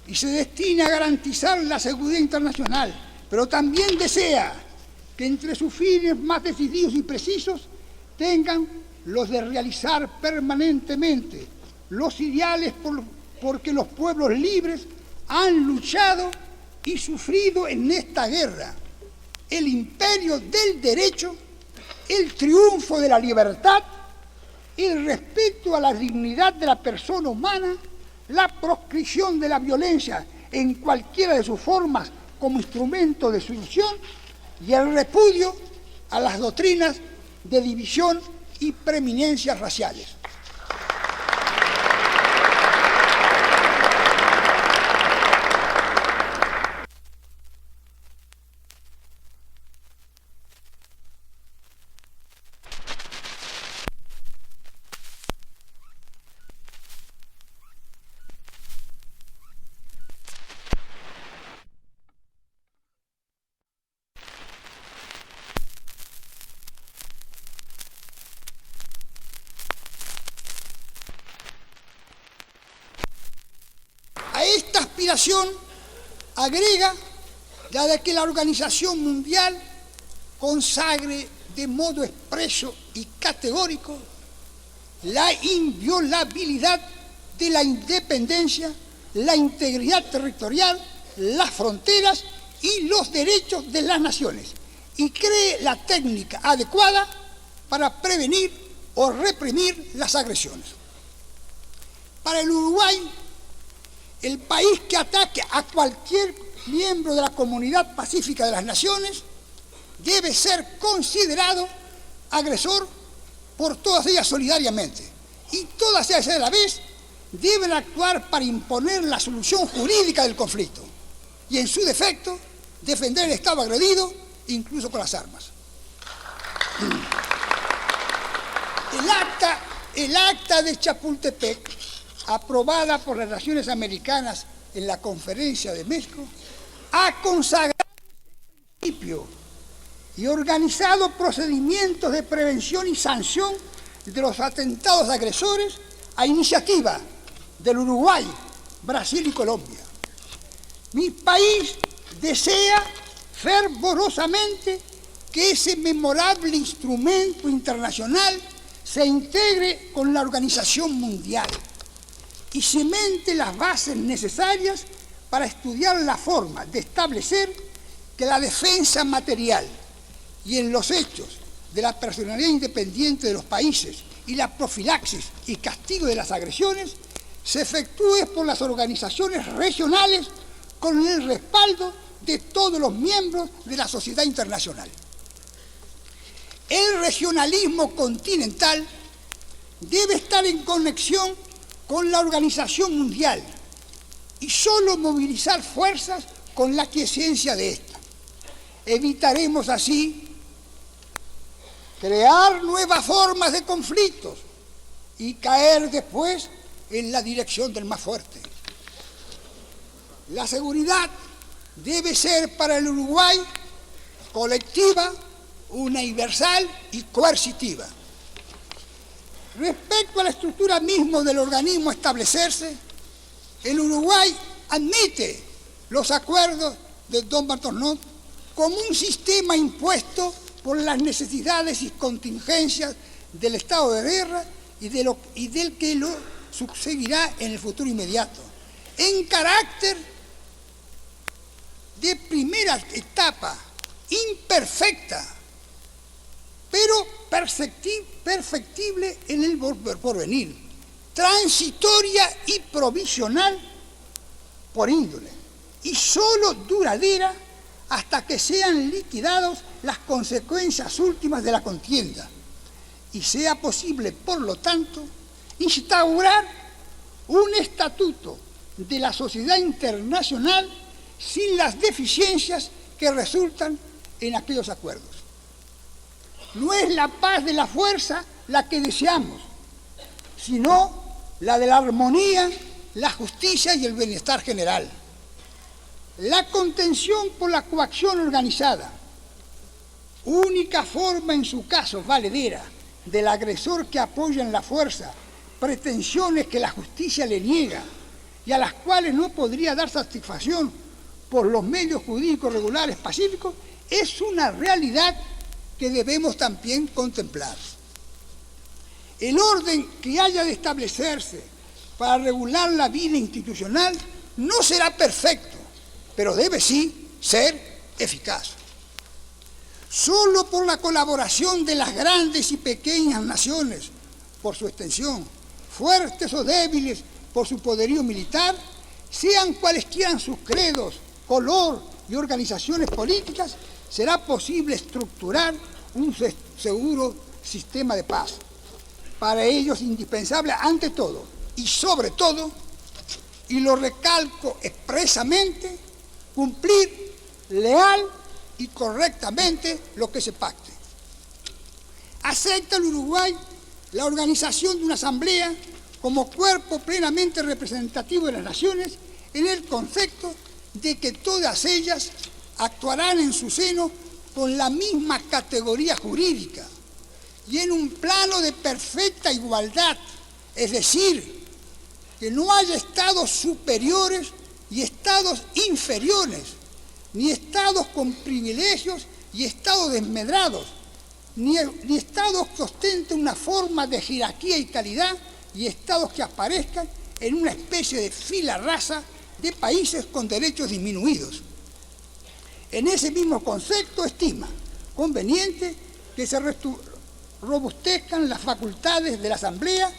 y se destina a garantizar la seguridad internacional, pero también desea que entre sus fines más decididos y precisos tengan los de realizar permanentemente los ideales por que los pueblos libres han luchado y sufrido en esta guerra: el imperio del derecho, el triunfo de la libertad, el respeto a la dignidad de la persona humana, la proscripción de la violencia en cualquiera de sus formas como instrumento de solución y el repudio a las doctrinas de división y preeminencias raciales. Esta aspiración agrega la de que la Organización Mundial consagre de modo expreso y categórico la inviolabilidad de la independencia, la integridad territorial, las fronteras y los derechos de las naciones, y cree la técnica adecuada para prevenir o reprimir las agresiones. Para el Uruguay, el país que ataque a cualquier miembro de la Comunidad Pacífica de las Naciones debe ser considerado agresor por todas ellas solidariamente, y todas ellas a la vez deben actuar para imponer la solución jurídica del conflicto y, en su defecto, defender el Estado agredido, incluso con las armas. El acta de Chapultepec, aprobada por las Naciones Americanas en la Conferencia de México, ha consagrado el principio y organizado procedimientos de prevención y sanción de los atentados agresores a iniciativa del Uruguay, Brasil y Colombia. Mi país desea fervorosamente que ese memorable instrumento internacional se integre con la Organización Mundial y cimente las bases necesarias para estudiar la forma de establecer que la defensa material y en los hechos de la personalidad independiente de los países y la profilaxis y castigo de las agresiones se efectúe por las organizaciones regionales con el respaldo de todos los miembros de la sociedad internacional. El regionalismo continental debe estar en conexión con la Organización Mundial y solo movilizar fuerzas con la aquiescencia de esta. Evitaremos así crear nuevas formas de conflictos y caer después en la dirección del más fuerte. La seguridad debe ser para el Uruguay colectiva, universal y coercitiva. Respecto a la estructura misma del organismo a establecerse, el Uruguay admite los acuerdos de Don Bartolomé como un sistema impuesto por las necesidades y contingencias del estado de guerra y del que lo sucederá en el futuro inmediato, en carácter de primera etapa, imperfecta, pero perfectible en el porvenir, transitoria y provisional por índole, y sólo duradera hasta que sean liquidadas las consecuencias últimas de la contienda y sea posible, por lo tanto, instaurar un estatuto de la sociedad internacional sin las deficiencias que resultan en aquellos acuerdos. No es la paz de la fuerza la que deseamos, sino la de la armonía, la justicia y el bienestar general. La contención por la coacción organizada, única forma en su caso valedera del agresor que apoya en la fuerza pretensiones que la justicia le niega y a las cuales no podría dar satisfacción por los medios jurídicos regulares pacíficos, es una realidad que debemos también contemplar. El orden que haya de establecerse para regular la vida institucional no será perfecto, pero debe sí ser eficaz. Solo por la colaboración de las grandes y pequeñas naciones, por su extensión, fuertes o débiles por su poderío militar, sean cuales quieran sus credos, color y organizaciones políticas, será posible estructurar un seguro sistema de paz. Para ello es indispensable, ante todo y sobre todo, y lo recalco expresamente, cumplir leal y correctamente lo que se pacte. Acepta el Uruguay la organización de una asamblea como cuerpo plenamente representativo de las naciones en el concepto de que todas ellas actuarán en su seno con la misma categoría jurídica y en un plano de perfecta igualdad, es decir, que no haya estados superiores y estados inferiores, ni estados con privilegios y estados desmedrados, ni estados que ostenten una forma de jerarquía y calidad, y estados que aparezcan en una especie de fila rasa de países con derechos disminuidos. En ese mismo concepto estima conveniente que se robustezcan las facultades de la Asamblea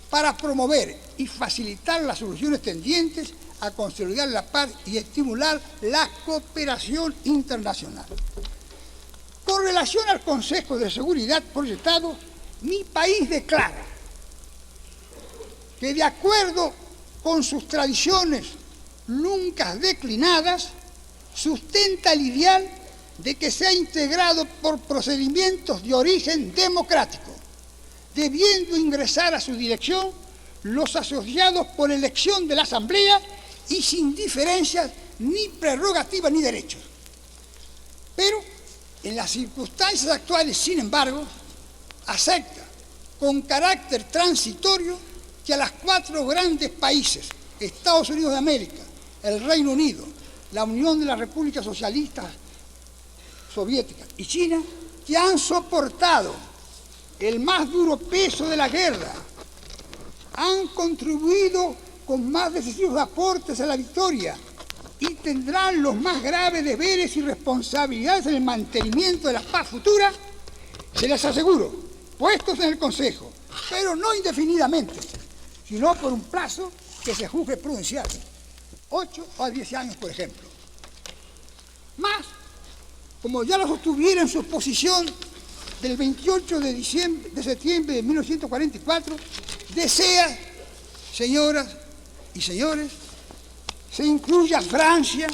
para promover y facilitar las soluciones tendientes a consolidar la paz y estimular la cooperación internacional. Con relación al Consejo de Seguridad proyectado, mi país declara que, de acuerdo con sus tradiciones nunca declinadas, sustenta el ideal de que sea integrado por procedimientos de origen democrático, debiendo ingresar a su dirección los asociados por elección de la Asamblea y sin diferencias ni prerrogativas ni derechos. Pero, en las circunstancias actuales, sin embargo, acepta con carácter transitorio que a las 4 grandes países, Estados Unidos de América, el Reino Unido, la Unión de las Repúblicas Socialistas Soviéticas y China, que han soportado el más duro peso de la guerra, han contribuido con más decisivos aportes a la victoria y tendrán los más graves deberes y responsabilidades en el mantenimiento de la paz futura, se les aseguro, puestos en el Consejo, pero no indefinidamente, sino por un plazo que se juzgue prudencial, 8 o 10 años, por ejemplo. Más, como ya lo sostuviera en su exposición del 28 de septiembre de 1944, desea, señoras y señores, se incluya a Francia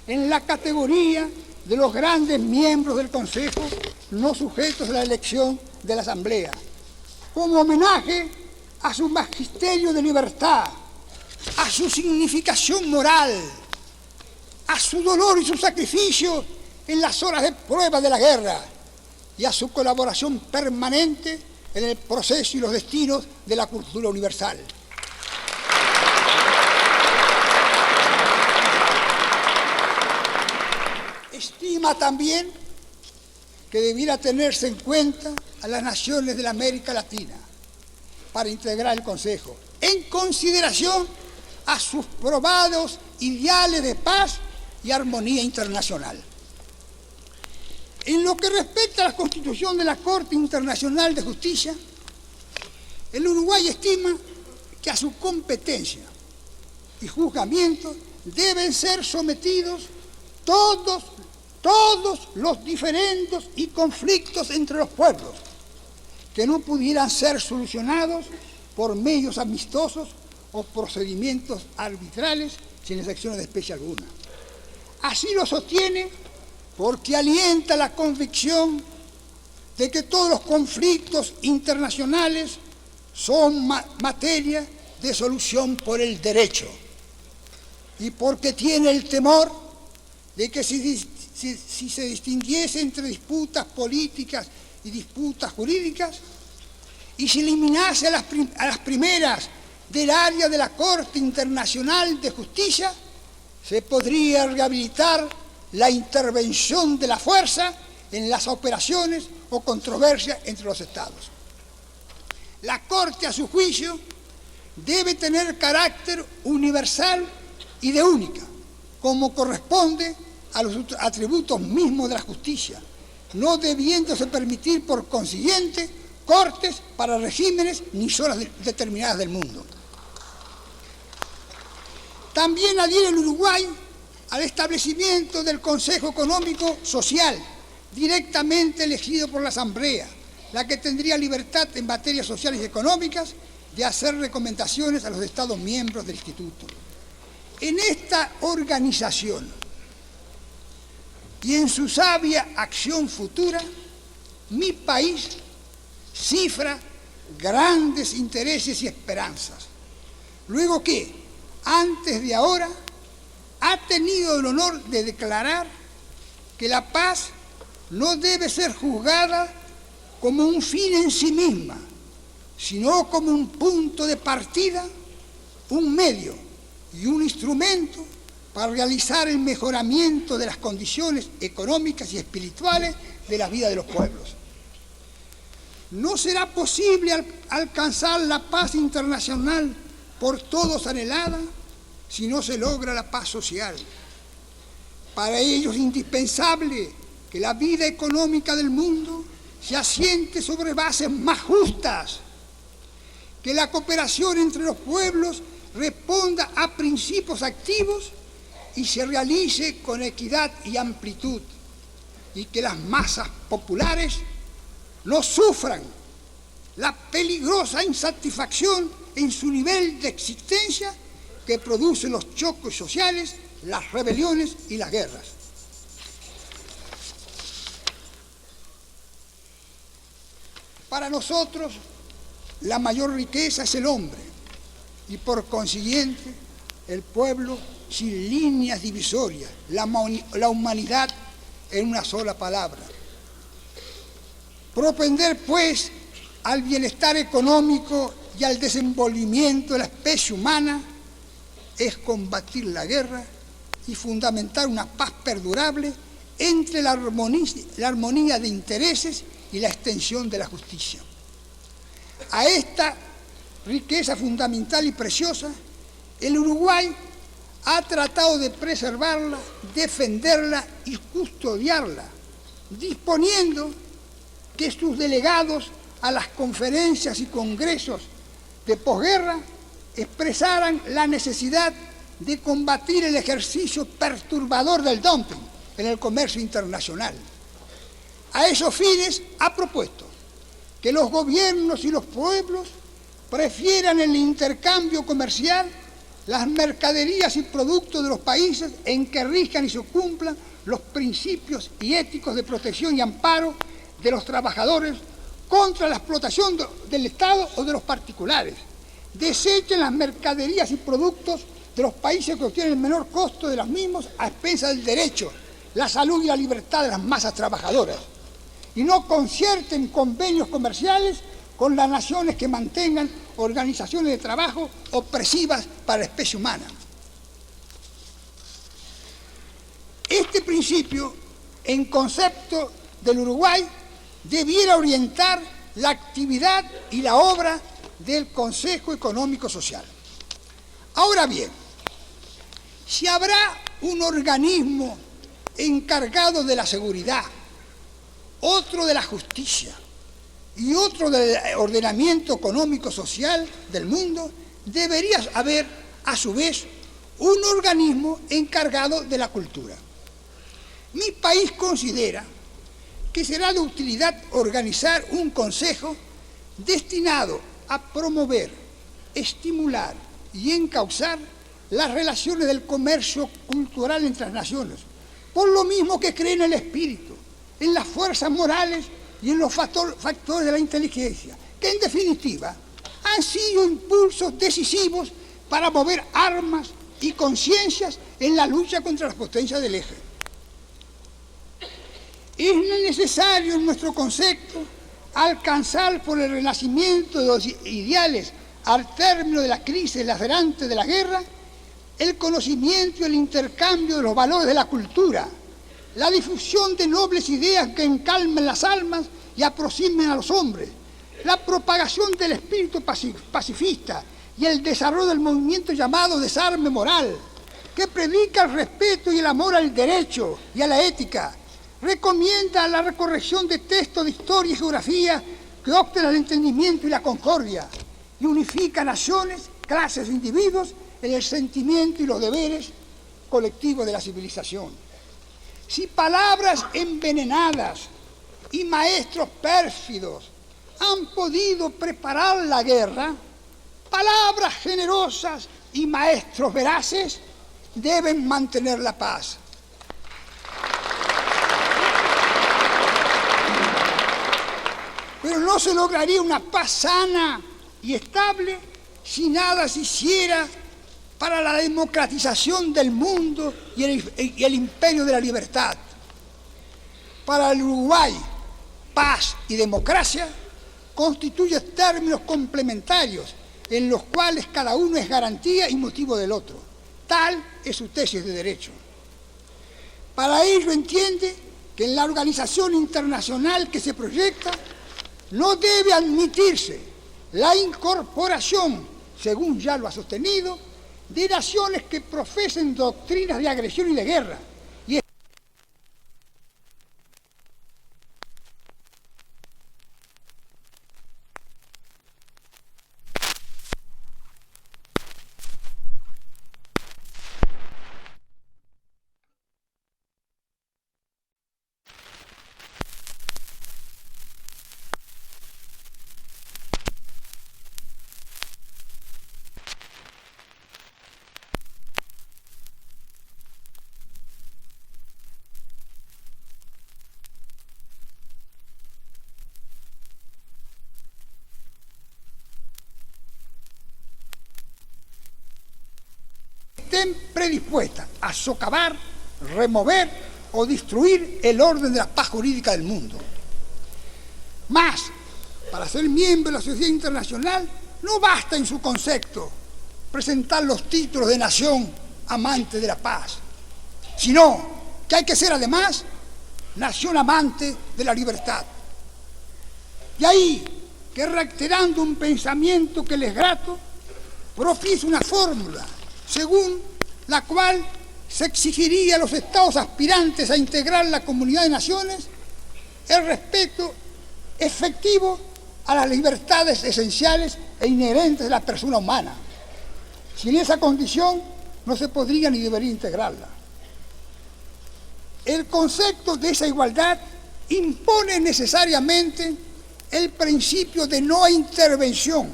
en la categoría de los grandes miembros del Consejo no sujetos a la elección de la Asamblea, como homenaje a su magisterio de libertad, a su significación moral, a su dolor y su sacrificio en las horas de prueba de la guerra y a su colaboración permanente en el proceso y los destinos de la cultura universal. Estima también que debiera tenerse en cuenta a las naciones de la América Latina para integrar el Consejo, en consideración a sus probados ideales de paz y armonía internacional. En lo que respecta a la constitución de la Corte Internacional de Justicia, el Uruguay estima que a su competencia y juzgamiento deben ser sometidos todos los diferendos y conflictos entre los pueblos, que no pudieran ser solucionados por medios amistosos o procedimientos arbitrales sin excepción de especie alguna. Así lo sostiene porque alienta la convicción de que todos los conflictos internacionales son materia de solución por el derecho, y porque tiene el temor de que si se distinguiese entre disputas políticas y disputas jurídicas, y se eliminase a las primeras del área de la Corte Internacional de Justicia, se podría rehabilitar la intervención de la fuerza en las operaciones o controversias entre los Estados. La Corte, a su juicio, debe tener carácter universal y de única, como corresponde a los atributos mismos de la justicia, no debiéndose permitir, por consiguiente, cortes para regímenes ni zonas determinadas del mundo. También adhiere el Uruguay al establecimiento del Consejo Económico Social, directamente elegido por la Asamblea, la que tendría libertad en materias sociales y económicas de hacer recomendaciones a los Estados miembros del Instituto. En esta organización y en su sabia acción futura, mi país cifra grandes intereses y esperanzas, luego que, antes de ahora, ha tenido el honor de declarar que la paz no debe ser juzgada como un fin en sí misma, sino como un punto de partida, un medio y un instrumento para realizar el mejoramiento de las condiciones económicas y espirituales de la vida de los pueblos. No será posible alcanzar la paz internacional por todos anhelada si no se logra la paz social. Para ello es indispensable que la vida económica del mundo se asiente sobre bases más justas, que la cooperación entre los pueblos responda a principios activos y se realice con equidad y amplitud, y que las masas populares no sufran la peligrosa insatisfacción en su nivel de existencia que producen los choques sociales, las rebeliones y las guerras. Para nosotros, la mayor riqueza es el hombre y, por consiguiente, el pueblo sin líneas divisorias, la humanidad en una sola palabra. Propender, pues, al bienestar económico y al desenvolvimiento de la especie humana es combatir la guerra y fundamentar una paz perdurable entre la armonía de intereses y la extensión de la justicia. A esta riqueza fundamental y preciosa, el Uruguay ha tratado de preservarla, defenderla y custodiarla, disponiendo que sus delegados a las conferencias y congresos de posguerra expresaran la necesidad de combatir el ejercicio perturbador del dumping en el comercio internacional. A esos fines ha propuesto que los gobiernos y los pueblos prefieran el intercambio comercial las mercaderías y productos de los países en que rijan y se cumplan los principios y éticos de protección y amparo de los trabajadores contra la explotación del Estado o de los particulares. Desechen las mercaderías y productos de los países que obtienen el menor costo de los mismos a expensas del derecho, la salud y la libertad de las masas trabajadoras y no concierten convenios comerciales con las naciones que mantengan organizaciones de trabajo opresivas para la especie humana. Este principio, en concepto del Uruguay, debiera orientar la actividad y la obra del Consejo Económico Social. Ahora bien, si habrá un organismo encargado de la seguridad, otro de la justicia y otro del ordenamiento económico-social del mundo, debería haber, a su vez, un organismo encargado de la cultura. Mi país considera que será de utilidad organizar un consejo destinado a promover, estimular y encauzar las relaciones del comercio cultural entre las naciones, por lo mismo que cree en el espíritu, en las fuerzas morales y en los factores de la inteligencia, que en definitiva han sido impulsos decisivos para mover armas y conciencias en la lucha contra las potencias del eje. Es necesario en nuestro concepto alcanzar por el renacimiento de los ideales al término de la crisis lacerante de la guerra, el conocimiento y el intercambio de los valores de la cultura, la difusión de nobles ideas que encalmen las almas y aproximen a los hombres, la propagación del espíritu pacifista y el desarrollo del movimiento llamado desarme moral, que predica el respeto y el amor al derecho y a la ética, recomienda la recorrección de textos de historia y geografía que opten al entendimiento y la concordia, y unifica naciones, clases e individuos en el sentimiento y los deberes colectivos de la civilización. Si palabras envenenadas y maestros pérfidos han podido preparar la guerra, palabras generosas y maestros veraces deben mantener la paz. Pero no se lograría una paz sana y estable si nada se hiciera para la democratización del mundo y el imperio de la libertad. Para el Uruguay, paz y democracia constituyen términos complementarios en los cuales cada uno es garantía y motivo del otro. Tal es su tesis de derecho. Para ello entiende que en la organización internacional que se proyecta no debe admitirse la incorporación, según ya lo ha sostenido, de naciones que profesen doctrinas de agresión y de guerra. Estén predispuestas a socavar, remover o destruir el orden de la paz jurídica del mundo. Más, para ser miembro de la sociedad internacional, no basta en su concepto presentar los títulos de nación amante de la paz, sino que hay que ser además nación amante de la libertad. Y ahí que, reiterando un pensamiento que les grato, propicia una fórmula según la cual se exigiría a los estados aspirantes a integrar la comunidad de naciones el respeto efectivo a las libertades esenciales e inherentes de la persona humana. Sin esa condición no se podría ni debería integrarla. El concepto de esa igualdad impone necesariamente el principio de no intervención,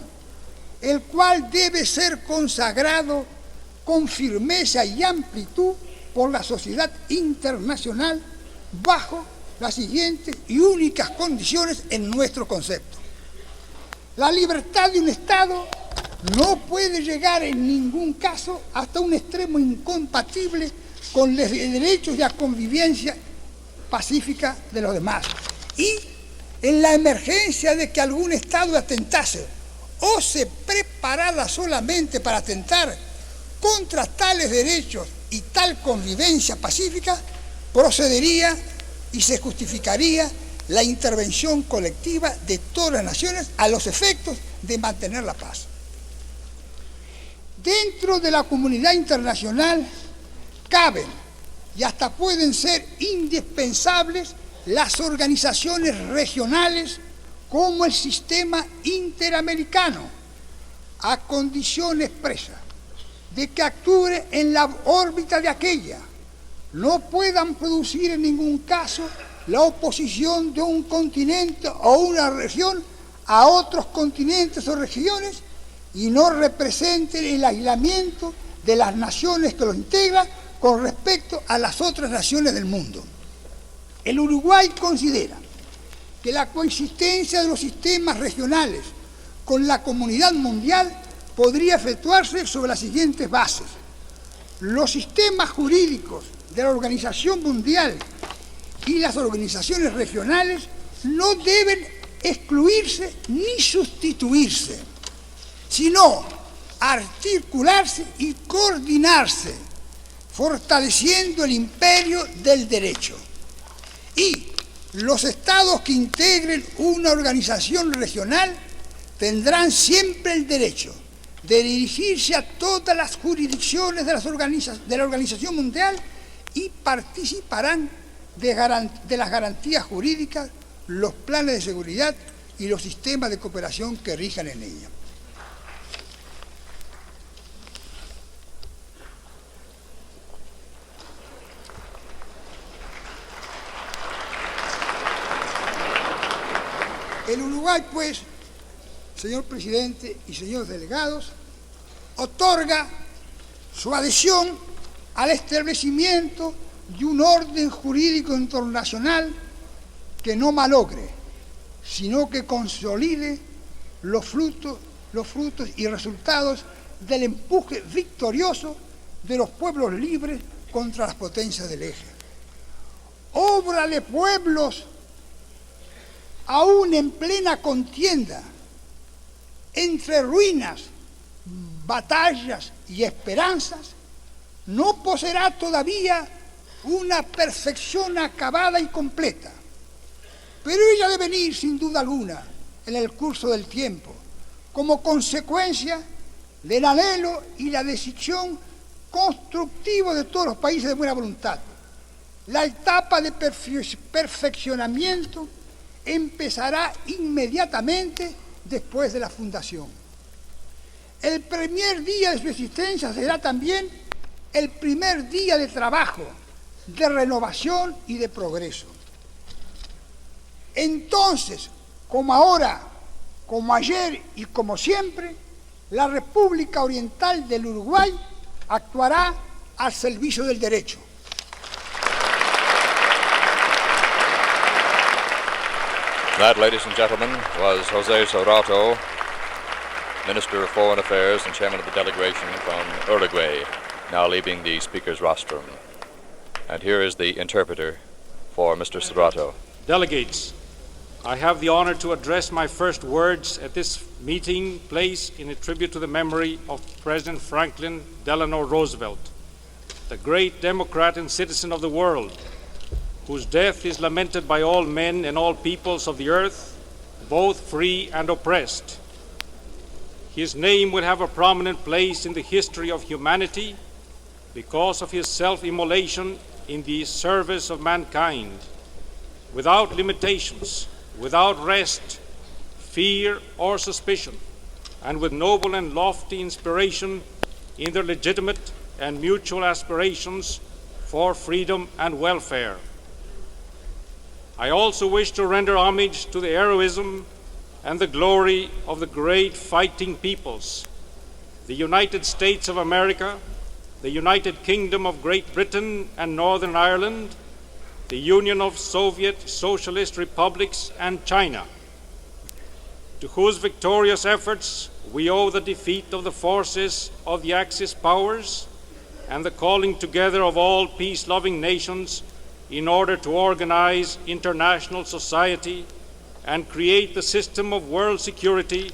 el cual debe ser consagrado con firmeza y amplitud por la sociedad internacional bajo las siguientes y únicas condiciones en nuestro concepto. La libertad de un Estado no puede llegar en ningún caso hasta un extremo incompatible con los derechos de la convivencia pacífica de los demás. Y en la emergencia de que algún Estado atentase o se preparara solamente para atentar contra tales derechos y tal convivencia pacífica, procedería y se justificaría la intervención colectiva de todas las naciones a los efectos de mantener la paz. Dentro de la comunidad internacional caben y hasta pueden ser indispensables las organizaciones regionales como el sistema interamericano, a condición expresa de que actúe en la órbita de aquella, no puedan producir en ningún caso la oposición de un continente o una región a otros continentes o regiones y no representen el aislamiento de las naciones que los integran con respecto a las otras naciones del mundo. El Uruguay considera que la coexistencia de los sistemas regionales con la comunidad mundial podría efectuarse sobre las siguientes bases. Los sistemas jurídicos de la Organización Mundial y las organizaciones regionales no deben excluirse ni sustituirse, sino articularse y coordinarse, fortaleciendo el imperio del derecho. Y los estados que integren una organización regional tendrán siempre el derecho de dirigirse a todas las jurisdicciones de la Organización Mundial y participarán de las garantías jurídicas, los planes de seguridad y los sistemas de cooperación que rijan en ella. El Uruguay, pues, señor presidente y señores delegados, otorga su adhesión al establecimiento de un orden jurídico internacional que no malogre, sino que consolide los frutos y resultados del empuje victorioso de los pueblos libres contra las potencias del eje. Obra de pueblos aún en plena contienda entre ruinas, batallas y esperanzas, no poseerá todavía una perfección acabada y completa, pero ella debe venir sin duda alguna en el curso del tiempo como consecuencia del anhelo y la decisión constructiva de todos los países de buena voluntad. La etapa de perfeccionamiento empezará inmediatamente después de la fundación. El primer día de su existencia será también el primer día de trabajo, de renovación y de progreso. Entonces, como ahora, como ayer y como siempre, la República Oriental del Uruguay actuará al servicio del derecho. That, ladies and gentlemen, was José Sorato, Minister of Foreign Affairs and Chairman of the delegation from Uruguay, now leaving the Speaker's rostrum. And here is the interpreter for Mr. Sorato. Delegates, I have the honor to address my first words at this meeting placed in a tribute to the memory of President Franklin Delano Roosevelt, the great democrat and citizen of the world, whose death is lamented by all men and all peoples of the earth, both free and oppressed. His name will have a prominent place in the history of humanity because of his self-immolation in the service of mankind, without limitations, without rest, fear, or suspicion, and with noble and lofty inspiration in their legitimate and mutual aspirations for freedom and welfare. I also wish to render homage to the heroism and the glory of the great fighting peoples, the United States of America, the United Kingdom of Great Britain and Northern Ireland, the Union of Soviet Socialist Republics, and China, to whose victorious efforts we owe the defeat of the forces of the Axis powers and the calling together of all peace-loving nations in order to organize international society and create the system of world security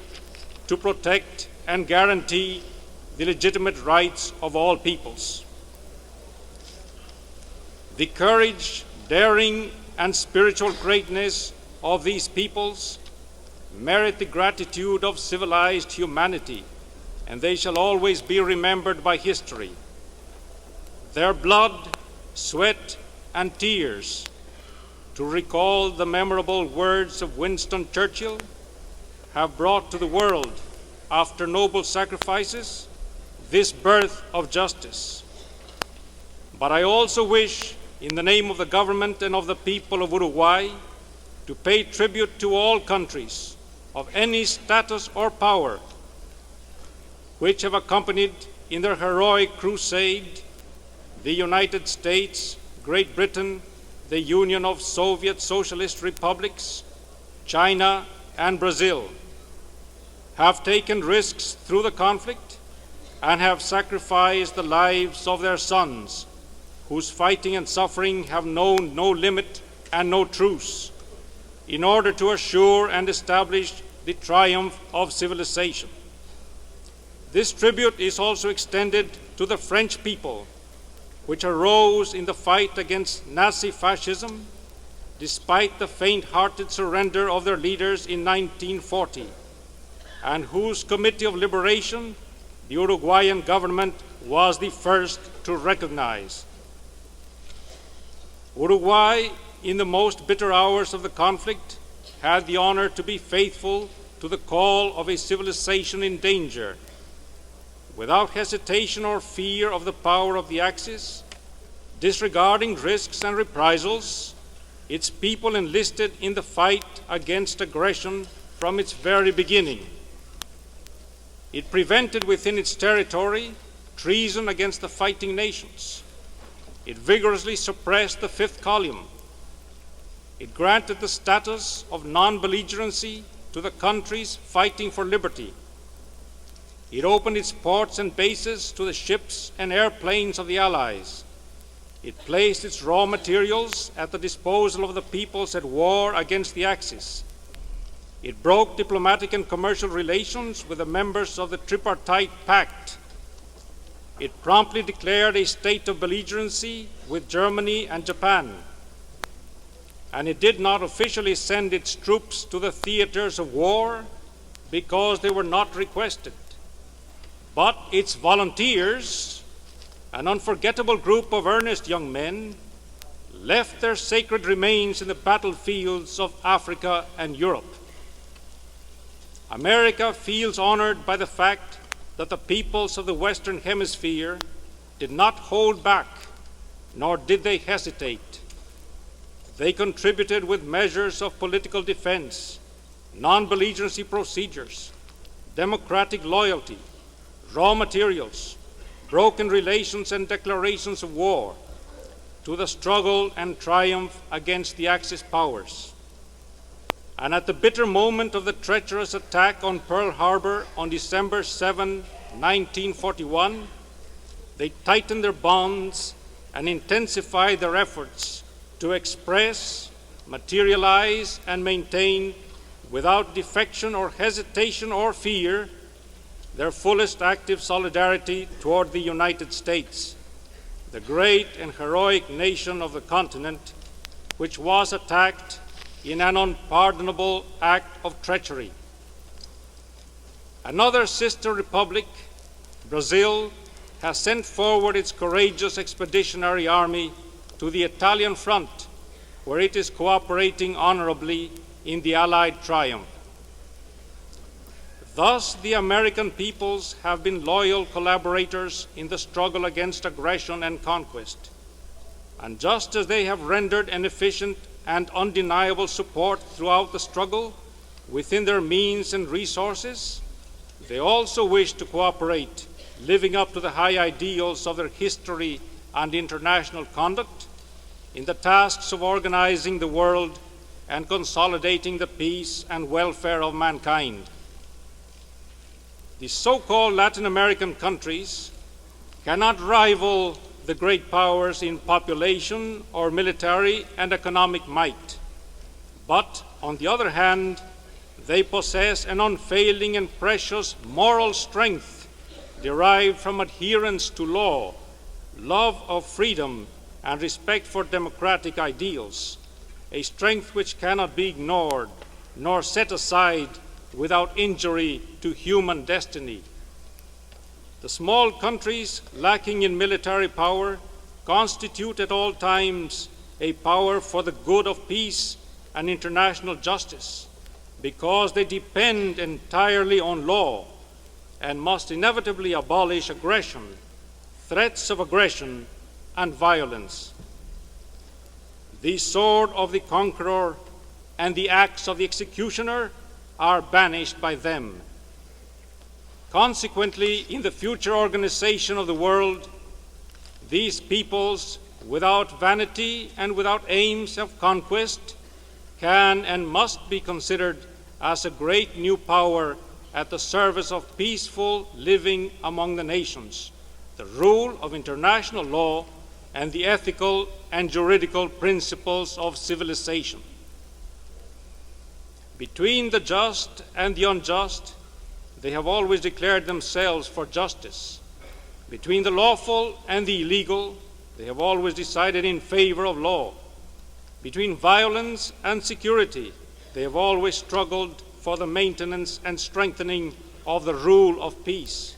to protect and guarantee the legitimate rights of all peoples. The courage, daring, and spiritual greatness of these peoples merit the gratitude of civilized humanity, and they shall always be remembered by history. Their blood, sweat, and tears, to recall the memorable words of Winston Churchill, have brought to the world, after noble sacrifices, this birth of justice. But I also wish, in the name of the government and of the people of Uruguay, to pay tribute to all countries of any status or power which have accompanied in their heroic crusade the United States, Great Britain, the Union of Soviet Socialist Republics, China, and Brazil, have taken risks through the conflict and have sacrificed the lives of their sons, whose fighting and suffering have known no limit and no truce, in order to assure and establish the triumph of civilization. This tribute is also extended to the French people, which arose in the fight against Nazi fascism, despite the faint-hearted surrender of their leaders in 1940, and whose Committee of Liberation the Uruguayan government was the first to recognize. Uruguay, in the most bitter hours of the conflict, had the honor to be faithful to the call of a civilization in danger. Without hesitation or fear of the power of the Axis, disregarding risks and reprisals, its people enlisted in the fight against aggression from its very beginning. It prevented within its territory treason against the fighting nations. It vigorously suppressed the fifth column. It granted the status of non-belligerency to the countries fighting for liberty. It opened its ports and bases to the ships and airplanes of the Allies. It placed its raw materials at the disposal of the peoples at war against the Axis. It broke diplomatic and commercial relations with the members of the Tripartite Pact. It promptly declared a state of belligerency with Germany and Japan. And it did not officially send its troops to the theaters of war because they were not requested. But its volunteers, an unforgettable group of earnest young men, left their sacred remains in the battlefields of Africa and Europe. America feels honored by the fact that the peoples of the Western Hemisphere did not hold back, nor did they hesitate. They contributed with measures of political defense, non-belligerency procedures, democratic loyalty, raw materials, broken relations and declarations of war to the struggle and triumph against the Axis powers. And at the bitter moment of the treacherous attack on Pearl Harbor on December 7, 1941, they tightened their bonds and intensified their efforts to express, materialize, and maintain, without defection or hesitation or fear, their fullest active solidarity toward the United States, the great and heroic nation of the continent, which was attacked in an unpardonable act of treachery. Another sister republic, Brazil, has sent forward its courageous expeditionary army to the Italian front, where it is cooperating honorably in the Allied triumph. Thus, the American peoples have been loyal collaborators in the struggle against aggression and conquest. And just as they have rendered an efficient and undeniable support throughout the struggle within their means and resources, they also wish to cooperate, living up to the high ideals of their history and international conduct, in the tasks of organizing the world and consolidating the peace and welfare of mankind. The so-called Latin American countries cannot rival the great powers in population or military and economic might. But, on the other hand, they possess an unfailing and precious moral strength derived from adherence to law, love of freedom, and respect for democratic ideals, a strength which cannot be ignored nor set aside without injury to human destiny. The small countries lacking in military power constitute at all times a power for the good of peace and international justice, because they depend entirely on law and must inevitably abolish aggression, threats of aggression, and violence. The sword of the conqueror and the axe of the executioner are banished by them. Consequently, in the future organization of the world, these peoples, without vanity and without aims of conquest, can and must be considered as a great new power at the service of peaceful living among the nations, the rule of international law, and the ethical and juridical principles of civilization. Between the just and the unjust, they have always declared themselves for justice. Between the lawful and the illegal, they have always decided in favor of law. Between violence and security, they have always struggled for the maintenance and strengthening of the rule of peace.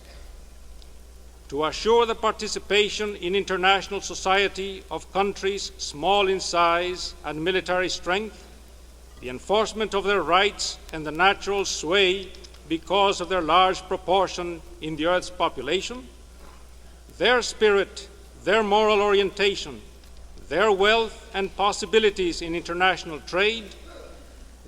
To assure the participation in international society of countries small in size and military strength, the enforcement of their rights and the natural sway because of their large proportion in the Earth's population, their spirit, their moral orientation, their wealth and possibilities in international trade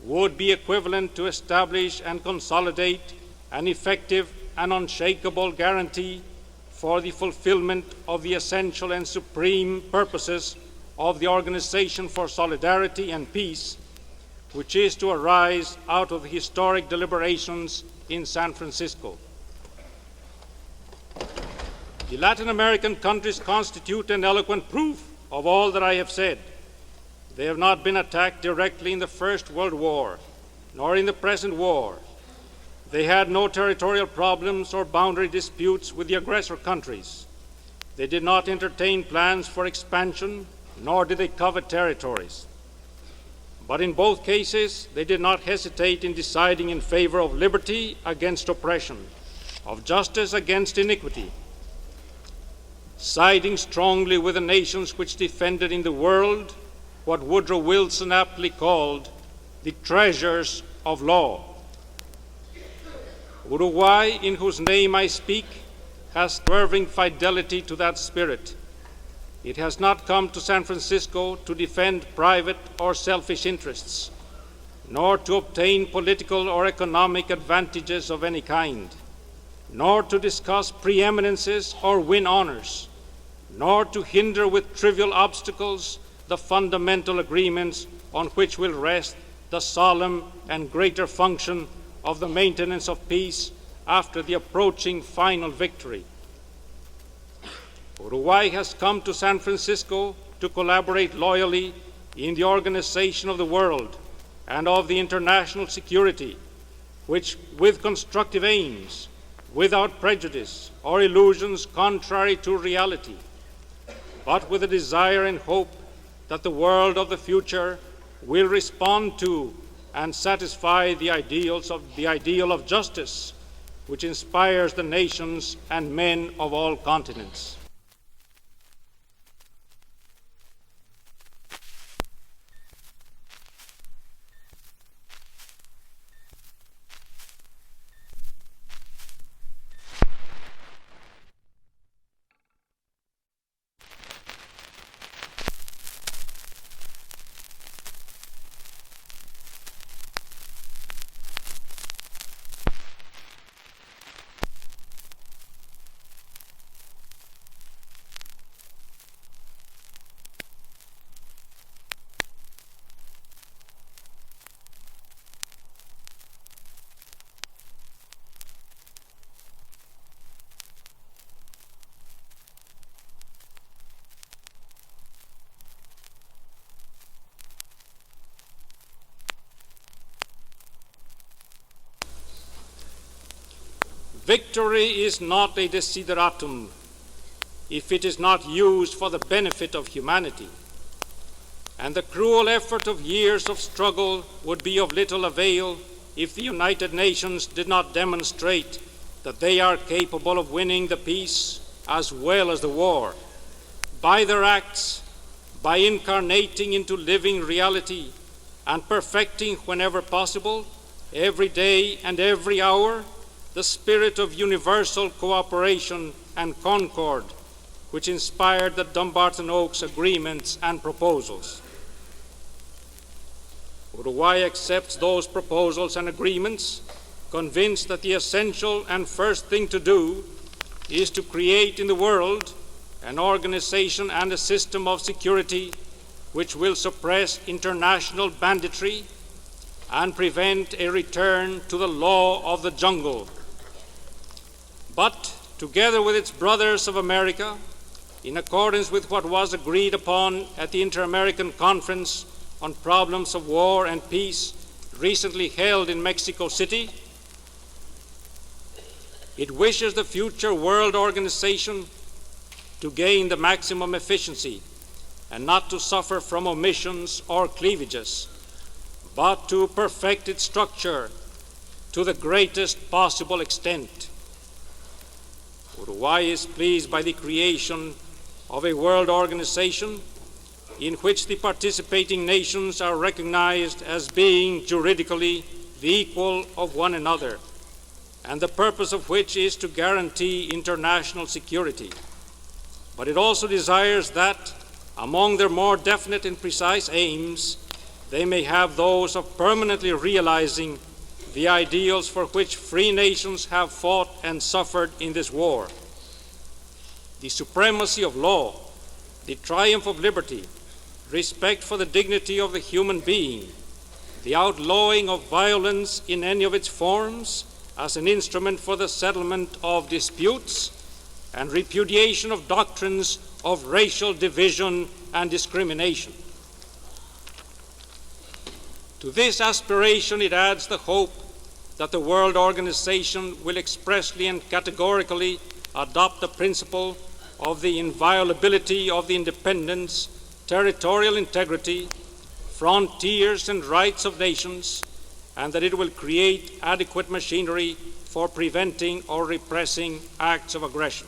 would be equivalent to establish and consolidate an effective and unshakable guarantee for the fulfillment of the essential and supreme purposes of the Organization for Solidarity and Peace, which is to arise out of the historic deliberations in San Francisco. The Latin American countries constitute an eloquent proof of all that I have said. They have not been attacked directly in the First World War, nor in the present war. They had no territorial problems or boundary disputes with the aggressor countries. They did not entertain plans for expansion, nor did they covet territories. But in both cases, they did not hesitate in deciding in favor of liberty against oppression, of justice against iniquity, siding strongly with the nations which defended in the world what Woodrow Wilson aptly called the treasures of law. Uruguay, in whose name I speak, has swerving fidelity to that spirit. It has not come to San Francisco to defend private or selfish interests, nor to obtain political or economic advantages of any kind, nor to discuss preeminences or win honors, nor to hinder with trivial obstacles the fundamental agreements on which will rest the solemn and greater function of the maintenance of peace after the approaching final victory. Uruguay has come to San Francisco to collaborate loyally in the organization of the world and of the international security, which, with constructive aims, without prejudice or illusions contrary to reality, but with a desire and hope that the world of the future will respond to and satisfy the ideal of justice, which inspires the nations and men of all continents. victory is not a desideratum if it is not used for the benefit of humanity, and the cruel effort of years of struggle would be of little avail if the United Nations did not demonstrate that they are capable of winning the peace as well as the war, by their acts, by incarnating into living reality and perfecting whenever possible, every day and every hour, the spirit of universal cooperation and concord which inspired the Dumbarton Oaks agreements and proposals. Uruguay accepts those proposals and agreements, convinced that the essential and first thing to do is to create in the world an organization and a system of security which will suppress international banditry and prevent a return to the law of the jungle. But together with its brothers of America, in accordance with what was agreed upon at the Inter-American Conference on Problems of War and Peace recently held in Mexico City, it wishes the future world organization to gain the maximum efficiency and not to suffer from omissions or cleavages, but to perfect its structure to the greatest possible extent. Uruguay is pleased by the creation of a world organization in which the participating nations are recognized as being juridically the equal of one another, and the purpose of which is to guarantee international security. But it also desires that, among their more definite and precise aims, they may have those of permanently realizing the ideals for which free nations have fought and suffered in this war: the supremacy of law, the triumph of liberty, respect for the dignity of the human being, the outlawing of violence in any of its forms as an instrument for the settlement of disputes, and repudiation of doctrines of racial division and discrimination. To this aspiration it adds the hope that the World Organization will expressly and categorically adopt the principle of the inviolability of the independence, territorial integrity, frontiers, and rights of nations, and that it will create adequate machinery for preventing or repressing acts of aggression.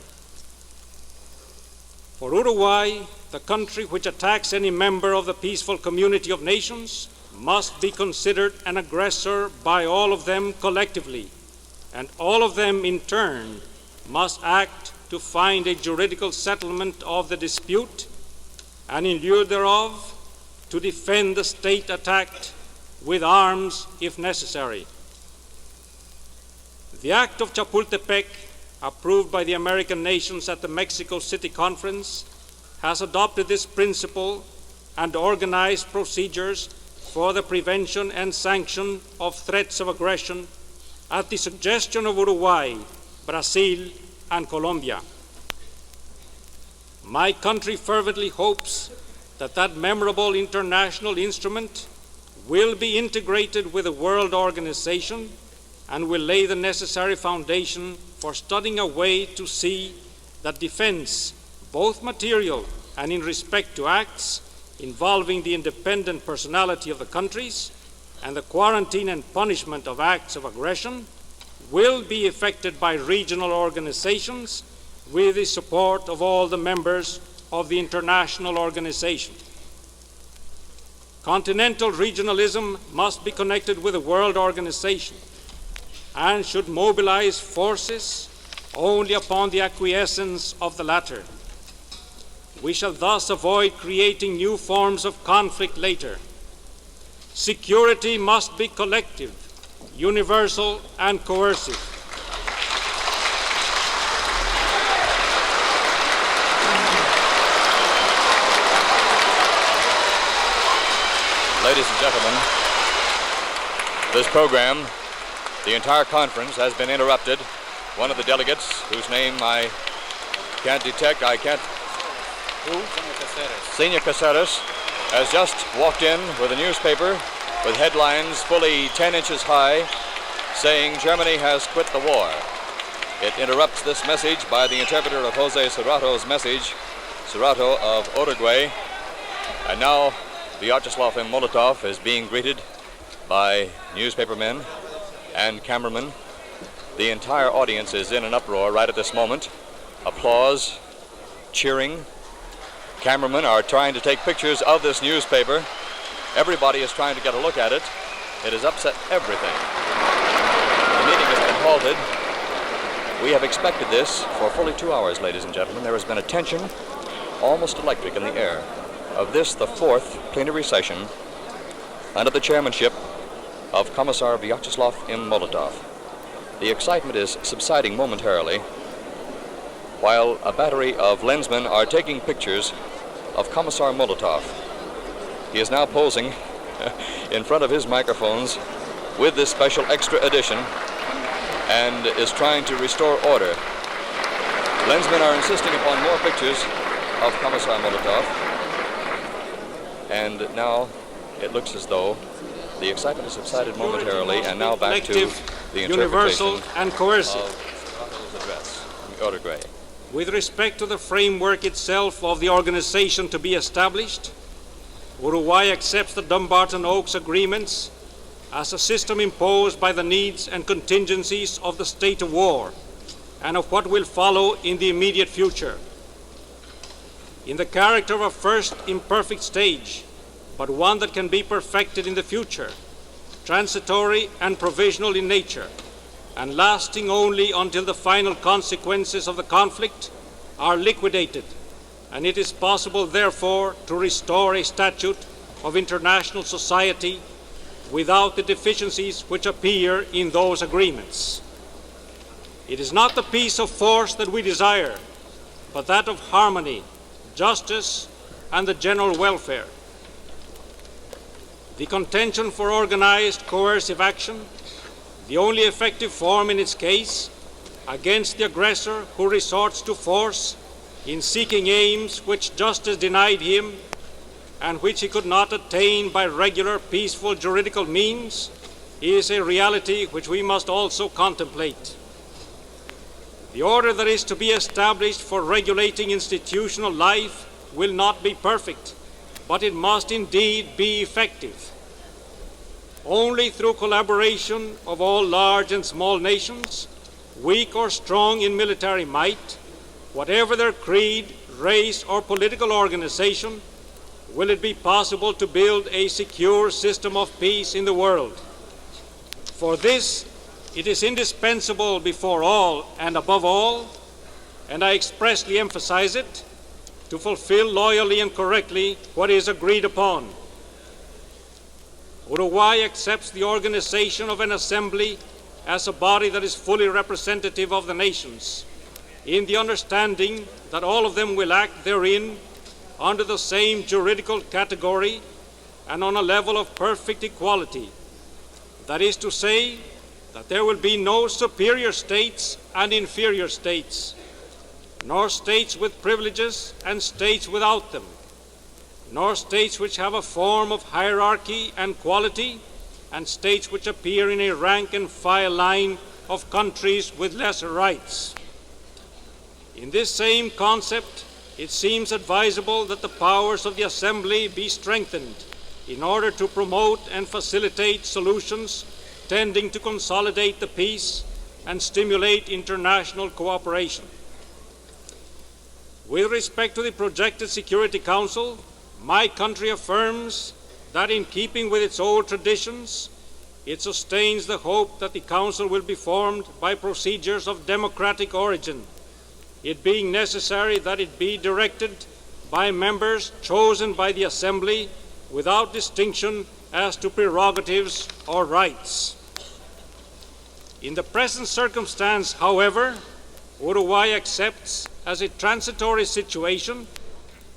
For Uruguay, the country which attacks any member of the peaceful community of nations must be considered an aggressor by all of them collectively, and all of them in turn must act to find a juridical settlement of the dispute, and in lieu thereof, to defend the state attacked with arms if necessary. The Act of Chapultepec, approved by the American nations at the Mexico City Conference, has adopted this principle and organized procedures for the prevention and sanction of threats of aggression at the suggestion of Uruguay, Brazil, and Colombia. My country fervently hopes that that memorable international instrument will be integrated with the World Organization and will lay the necessary foundation for studying a way to see that defense, both material and in respect to acts involving the independent personality of the countries, and the quarantine and punishment of acts of aggression, will be effected by regional organizations with the support of all the members of the international organization. Continental regionalism must be connected with the World Organization and should mobilize forces only upon the acquiescence of the latter. We shall thus avoid creating new forms of conflict later. Security must be collective, universal, and coercive. Ladies and gentlemen, this program, the entire conference, has been interrupted. One of the delegates, whose name I can't detect, who? Senor Caceres, has just walked in with a newspaper with headlines fully 10 inches high saying Germany has quit the war. It interrupts this message by the interpreter of Jose Serrato's message, Serrato of Uruguay. And now Vyacheslav M. Molotov is being greeted by newspapermen and cameramen. The entire audience is in an uproar right at this moment. Applause, cheering. Cameramen are trying to take pictures of this newspaper. Everybody is trying to get a look at it. It has upset everything. The meeting has been halted. We have expected this for fully 2 hours, ladies and gentlemen. There has been a tension, almost electric, in the air of this, the fourth plenary session, under the chairmanship of Commissar Vyacheslav M. Molotov. The excitement is subsiding momentarily, while a battery of lensmen are taking pictures of Commissar Molotov. He is now posing in front of his microphones with this special extra edition and is trying to restore order. Lensmen are insisting upon more pictures of Commissar Molotov, and now it looks as though the excitement has subsided momentarily, and now back to the interpretation universal and coercive of Serrato's address from Uruguay. With respect to the framework itself of the organization to be established, Uruguay accepts the Dumbarton Oaks agreements as a system imposed by the needs and contingencies of the state of war and of what will follow in the immediate future. In the character of a first imperfect stage, but one that can be perfected in the future, transitory and provisional in nature, and lasting only until the final consequences of the conflict are liquidated, and it is possible, therefore, to restore a statute of international society without the deficiencies which appear in those agreements. It is not the peace of force that we desire, but that of harmony, justice, and the general welfare. The contention for organized coercive action, the only effective form in its case, against the aggressor who resorts to force in seeking aims which justice denied him and which he could not attain by regular peaceful juridical means, is a reality which we must also contemplate. The order that is to be established for regulating institutional life will not be perfect, but it must indeed be effective. Only through collaboration of all large and small nations, weak or strong in military might, whatever their creed, race, or political organization, will it be possible to build a secure system of peace in the world. For this, it is indispensable before all and above all, and I expressly emphasize it, to fulfill loyally and correctly what is agreed upon. Uruguay accepts the organization of an assembly as a body that is fully representative of the nations, in the understanding that all of them will act therein under the same juridical category and on a level of perfect equality. That is to say, that there will be no superior states and inferior states, nor states with privileges and states without them, nor states which have a form of hierarchy and quality, and states which appear in a rank and file line of countries with lesser rights. In this same concept, it seems advisable that the powers of the Assembly be strengthened in order to promote and facilitate solutions tending to consolidate the peace and stimulate international cooperation. With respect to the projected Security Council, my country affirms that in keeping with its old traditions, it sustains the hope that the Council will be formed by procedures of democratic origin, it being necessary that it be directed by members chosen by the Assembly without distinction as to prerogatives or rights. In the present circumstance, however, Uruguay accepts as a transitory situation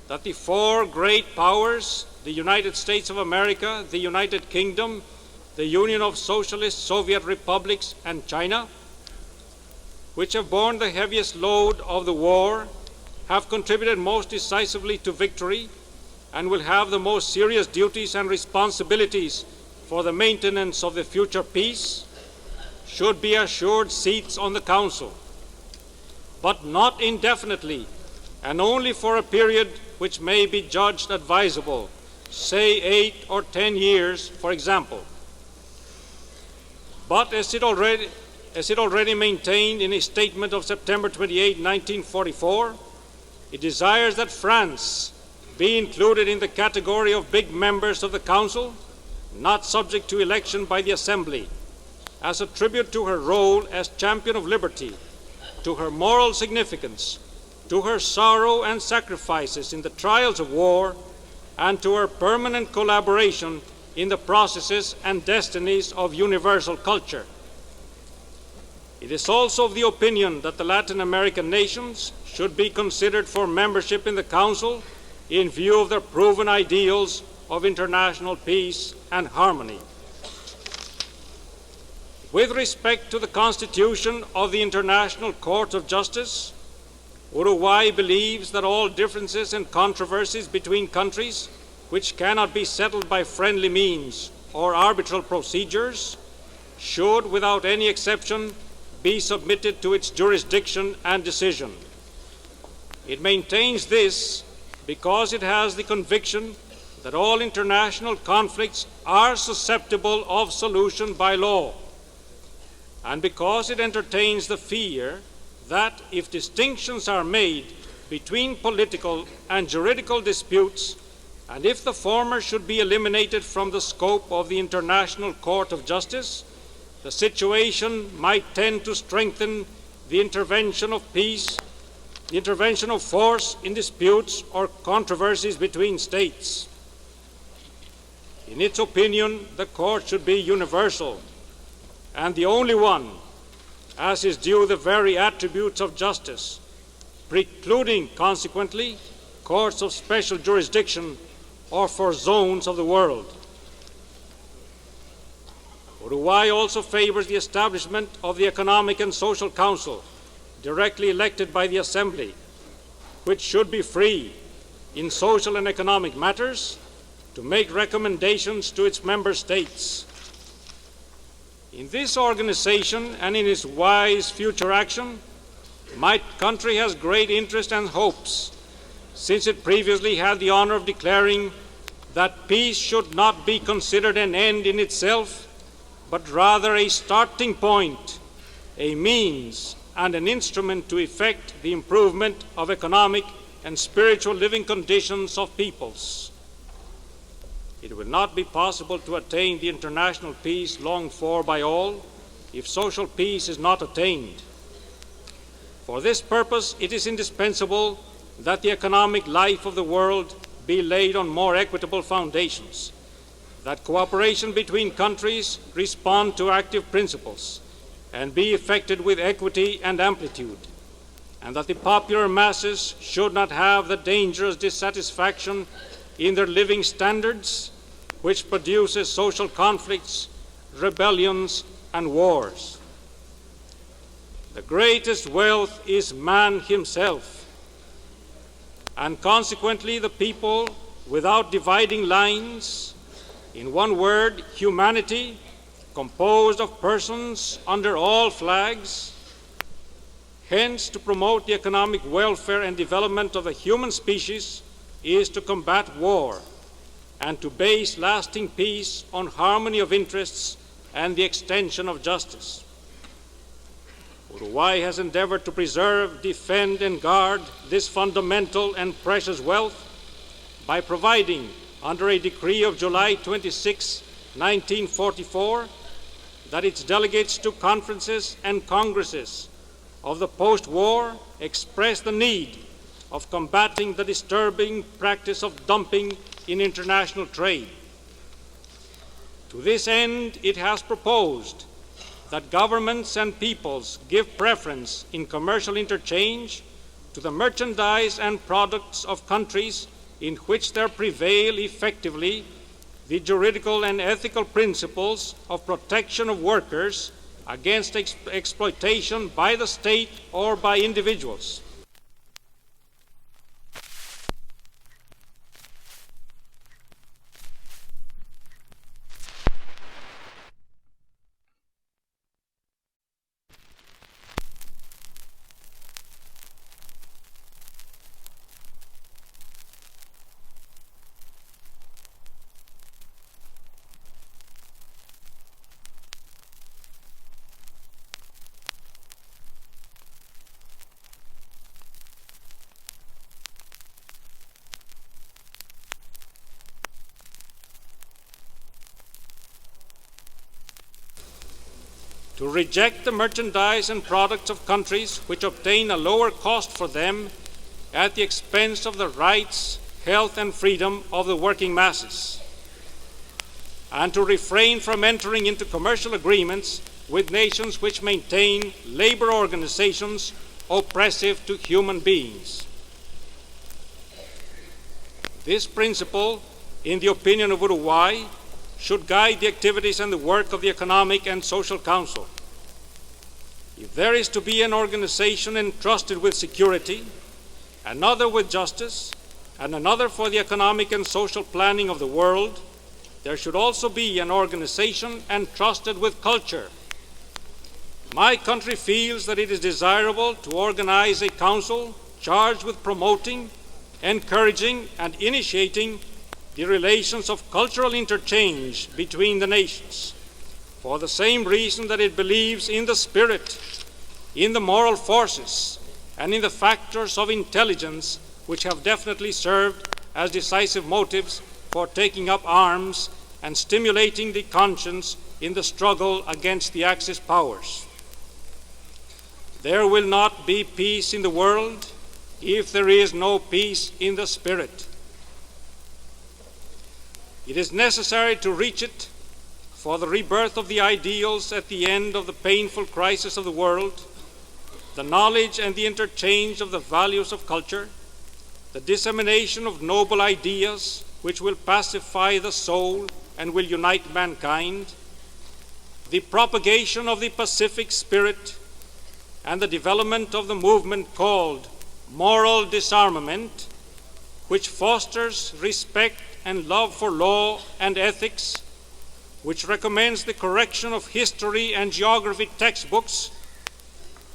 that the four great powers, the United States of America, the United Kingdom, the Union of Socialist Soviet Republics, and China, which have borne the heaviest load of the war, have contributed most decisively to victory, and will have the most serious duties and responsibilities for the maintenance of the future peace, should be assured seats on the Council, but not indefinitely, and only for a period which may be judged advisable, say 8 or 10 years, for example. But as it already maintained in a statement of September 28, 1944, it desires that France be included in the category of big members of the Council, not subject to election by the Assembly, as a tribute to her role as champion of liberty, to her moral significance, to her sorrow and sacrifices in the trials of war, and to her permanent collaboration in the processes and destinies of universal culture. It is also of the opinion that the Latin American nations should be considered for membership in the Council in view of their proven ideals of international peace and harmony. With respect to the constitution of the International Court of Justice, Uruguay believes that all differences and controversies between countries which cannot be settled by friendly means or arbitral procedures should, without any exception, be submitted to its jurisdiction and decision. It maintains this because it has the conviction that all international conflicts are susceptible of solution by law, and because it entertains the fear that if distinctions are made between political and juridical disputes, and if the former should be eliminated from the scope of the International Court of Justice, the situation might tend to strengthen the intervention of force in disputes or controversies between states. In its opinion, the court should be universal and the only one, as is due the very attributes of justice, precluding, consequently, courts of special jurisdiction or for zones of the world. Uruguay also favors the establishment of the Economic and Social Council, directly elected by the Assembly, which should be free in social and economic matters to make recommendations to its member states. In this organization and in its wise future action, my country has great interest and hopes, since it previously had the honor of declaring that peace should not be considered an end in itself, but rather a starting point, a means, and an instrument to effect the improvement of economic and spiritual living conditions of peoples. It will not be possible to attain the international peace longed for by all if social peace is not attained. For this purpose, it is indispensable that the economic life of the world be laid on more equitable foundations, that cooperation between countries respond to active principles and be effected with equity and amplitude, and that the popular masses should not have the dangerous dissatisfaction in their living standards, which produces social conflicts, rebellions, and wars. The greatest wealth is man himself, and consequently the people, without dividing lines, in one word, humanity, composed of persons under all flags. Hence, to promote the economic welfare and development of the human species is to combat war and to base lasting peace on harmony of interests and the extension of justice. Uruguay has endeavored to preserve, defend, and guard this fundamental and precious wealth by providing, under a decree of July 26, 1944, that its delegates to conferences and congresses of the post-war express the need of combating the disturbing practice of dumping in international trade. To this end, it has proposed that governments and peoples give preference in commercial interchange to the merchandise and products of countries in which there prevail effectively the juridical and ethical principles of protection of workers against exploitation by the state or by individuals. to reject the merchandise and products of countries which obtain a lower cost for them at the expense of the rights, health, and freedom of the working masses, and to refrain from entering into commercial agreements with nations which maintain labor organizations oppressive to human beings. This principle, in the opinion of Uruguay, should guide the activities and the work of the Economic and Social Council. If there is to be an organization entrusted with security, another with justice, and another for the economic and social planning of the world, there should also be an organization entrusted with culture. My country feels that it is desirable to organize a council charged with promoting, encouraging, and initiating the relations of cultural interchange between the nations, for the same reason that it believes in the spirit, in the moral forces, and in the factors of intelligence which have definitely served as decisive motives for taking up arms and stimulating the conscience in the struggle against the Axis powers. There will not be peace in the world if there is no peace in the spirit. It is necessary to reach it for the rebirth of the ideals at the end of the painful crisis of the world, the knowledge and the interchange of the values of culture, the dissemination of noble ideas which will pacify the soul and will unite mankind, the propagation of the Pacific spirit, and the development of the movement called moral disarmament, which fosters respect and love for law and ethics, which recommends the correction of history and geography textbooks,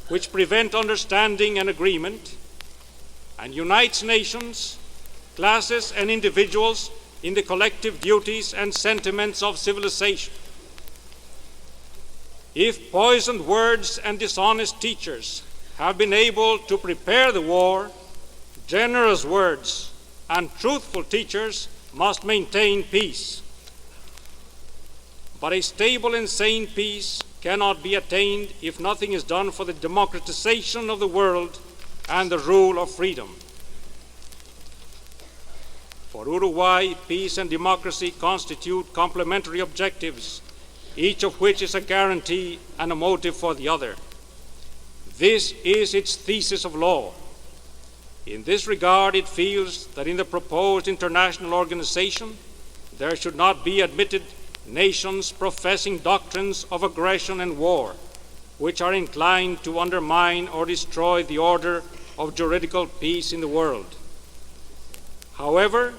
which prevent understanding and agreement, and unites nations, classes, and individuals in the collective duties and sentiments of civilization. If poisoned words and dishonest teachers have been able to prepare the war, generous words and truthful teachers must maintain peace. But a stable and sane peace cannot be attained if nothing is done for the democratization of the world and the rule of freedom. For Uruguay, peace and democracy constitute complementary objectives, each of which is a guarantee and a motive for the other. This is its thesis of law. In this regard, it feels that in the proposed international organization, there should not be admitted nations professing doctrines of aggression and war, which are inclined to undermine or destroy the order of juridical peace in the world. However,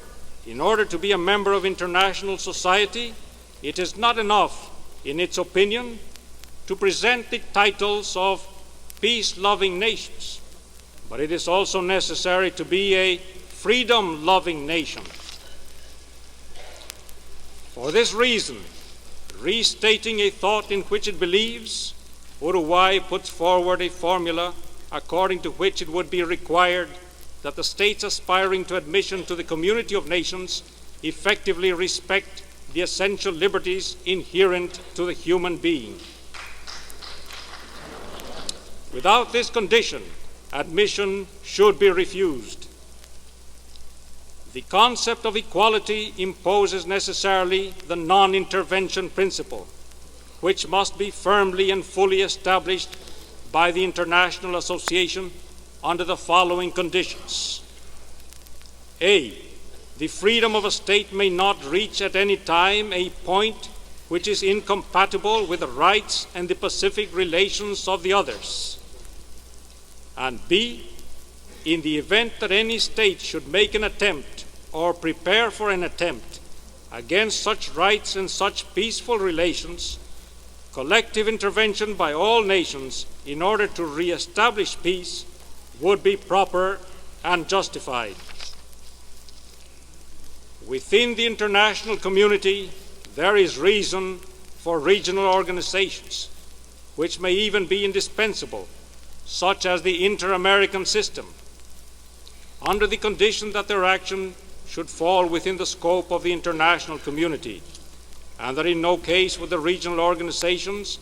in order to be a member of international society, it is not enough, in its opinion, to present the titles of peace-loving nations, but it is also necessary to be a freedom-loving nation. For this reason, restating a thought in which it believes, Uruguay puts forward a formula according to which it would be required that the states aspiring to admission to the community of nations effectively respect the essential liberties inherent to the human being. Without this condition, admission should be refused. The concept of equality imposes necessarily the non-intervention principle, which must be firmly and fully established by the international association under the following conditions. A, the freedom of a state may not reach at any time a point which is incompatible with the rights and the pacific relations of the others. And B, in the event that any state should make an attempt or prepare for an attempt against such rights and such peaceful relations, collective intervention by all nations in order to re-establish peace would be proper and justified. Within the international community, there is reason for regional organizations, which may even be indispensable, such as the Inter-American system, under the condition that their action should fall within the scope of the international community, and that in no case would the regional organizations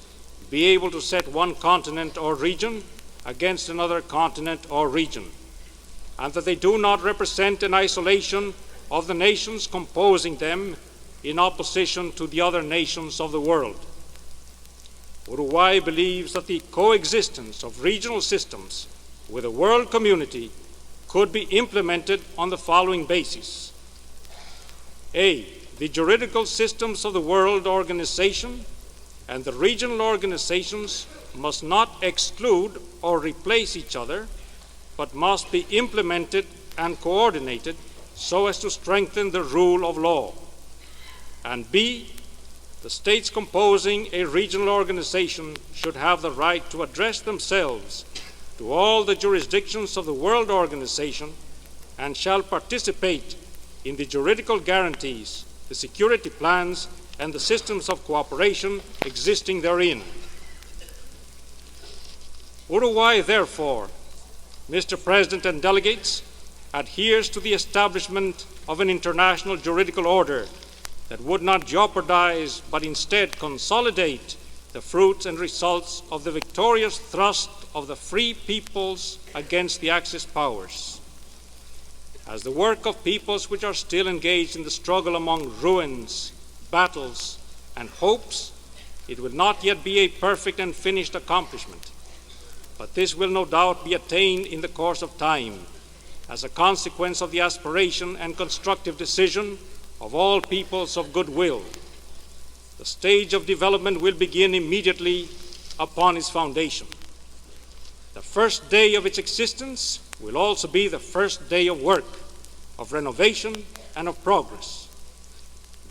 be able to set one continent or region against another continent or region, and that they do not represent an isolation of the nations composing them in opposition to the other nations of the world. Uruguay believes that the coexistence of regional systems with the world community could be implemented on the following basis. A, the juridical systems of the World Organization and the regional organizations must not exclude or replace each other, but must be implemented and coordinated so as to strengthen the rule of law. And B, the states composing a regional organization should have the right to address themselves to all the jurisdictions of the World Organization and shall participate in the juridical guarantees, the security plans, and the systems of cooperation existing therein. Uruguay, therefore, Mr. President and delegates, adheres to the establishment of an international juridical order that would not jeopardize but instead consolidate the fruits and results of the victorious thrust of the free peoples against the Axis powers. As the work of peoples which are still engaged in the struggle among ruins, battles, and hopes, it will not yet be a perfect and finished accomplishment. But this will no doubt be attained in the course of time as a consequence of the aspiration and constructive decision of all peoples of goodwill. The stage of development will begin immediately upon its foundation. The first day of its existence will also be the first day of work, of renovation, and of progress.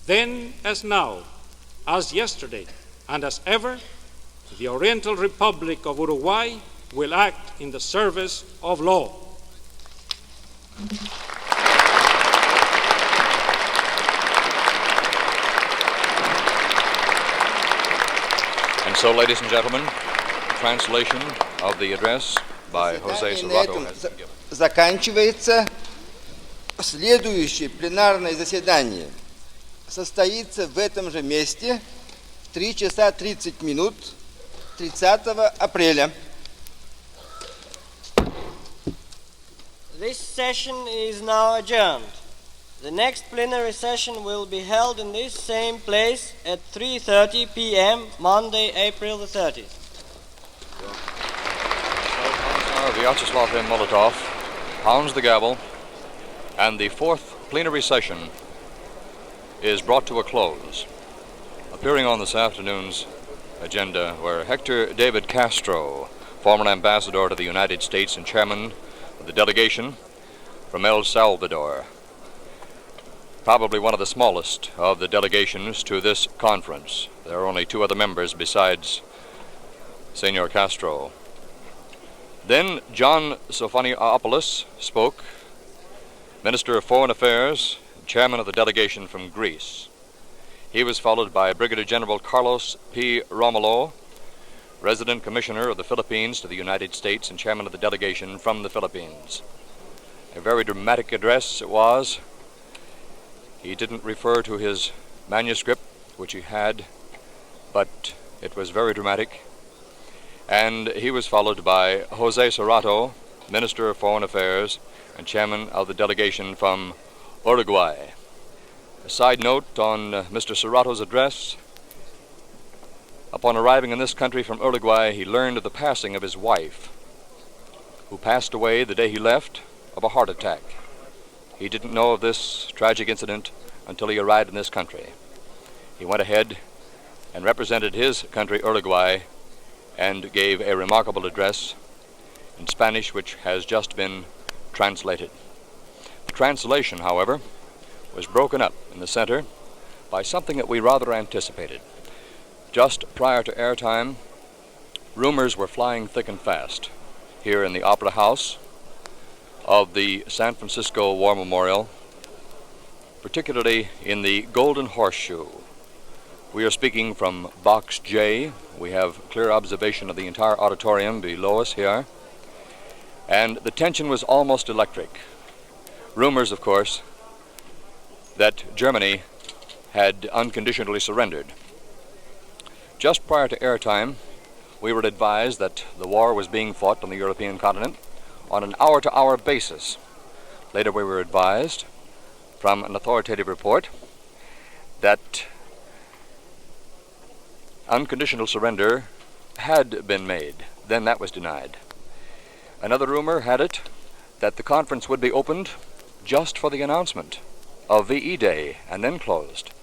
Then, as now, as yesterday, and as ever, the Oriental Republic of Uruguay will act in the service of law. And so, ladies and gentlemen, the translation of the address by Jose Заседание на Serrato этом has been given. заканчивается. Следующее пленарное заседание состоится в этом же месте в 3 часа 30 минут 30 апреля. This session is now adjourned. The next plenary session will be held in this same place at 3:30 p.m. Monday, April the 30th. Vyacheslav M. Molotov pounds the gavel, and the fourth plenary session is brought to a close. Appearing on this afternoon's agenda were Hector David Castro, former ambassador to the United States and chairman of the delegation from El Salvador, probably one of the smallest of the delegations to this conference. There are only 2 other members besides Senor Castro. Then John Sofoniopoulos spoke, Minister of Foreign Affairs, chairman of the delegation from Greece. He was followed by Brigadier General Carlos P. Romulo, Resident Commissioner of the Philippines to the United States and chairman of the delegation from the Philippines. A very dramatic address it was. He didn't refer to his manuscript, which he had, but it was very dramatic. And he was followed by Jose Serrato, Minister of Foreign Affairs and chairman of the delegation from Uruguay. A side note on Mr. Serrato's address: upon arriving in this country from Uruguay, he learned of the passing of his wife, who passed away the day he left of a heart attack. He didn't know of this tragic incident until he arrived in this country. He went ahead and represented his country, Uruguay, and gave a remarkable address in Spanish, which has just been translated. The translation, however, was broken up in the center by something that we rather anticipated. Just prior to airtime, rumors were flying thick and fast here in the Opera House of the San Francisco War Memorial, particularly in the Golden Horseshoe. We are speaking from Box J. We have clear observation of the entire auditorium below us here, and the tension was almost electric. Rumors, of course, that Germany had unconditionally surrendered. Just prior to airtime, we were advised that the war was being fought on the European continent on an hour-to-hour basis. Later we were advised from an authoritative report that unconditional surrender had been made. Then that was denied. Another rumor had it that the conference would be opened just for the announcement of VE Day and then closed.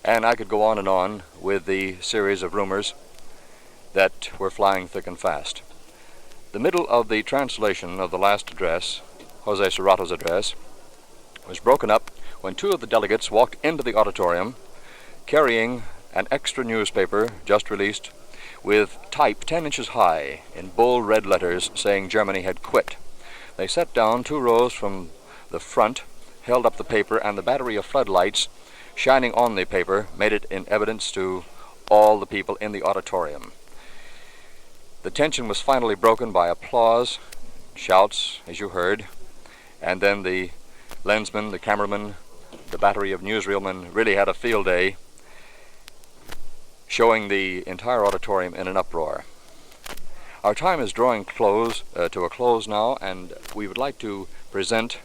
And I could go on with the series of rumors that were flying thick and fast. The middle of the translation of the last address, Jose Serrato's address, was broken up when two of the delegates walked into the auditorium carrying an extra newspaper just released with type 10 inches high in bold red letters saying Germany had quit. They sat down 2 rows from the front, held up the paper, and the battery of floodlights shining on the paper made it in evidence to all the people in the auditorium. The tension was finally broken by applause, shouts, as you heard, and then the lensman, the cameraman, the battery of newsreelmen really had a field day, showing the entire auditorium in an uproar. Our time is drawing to a close now, and we would like to present,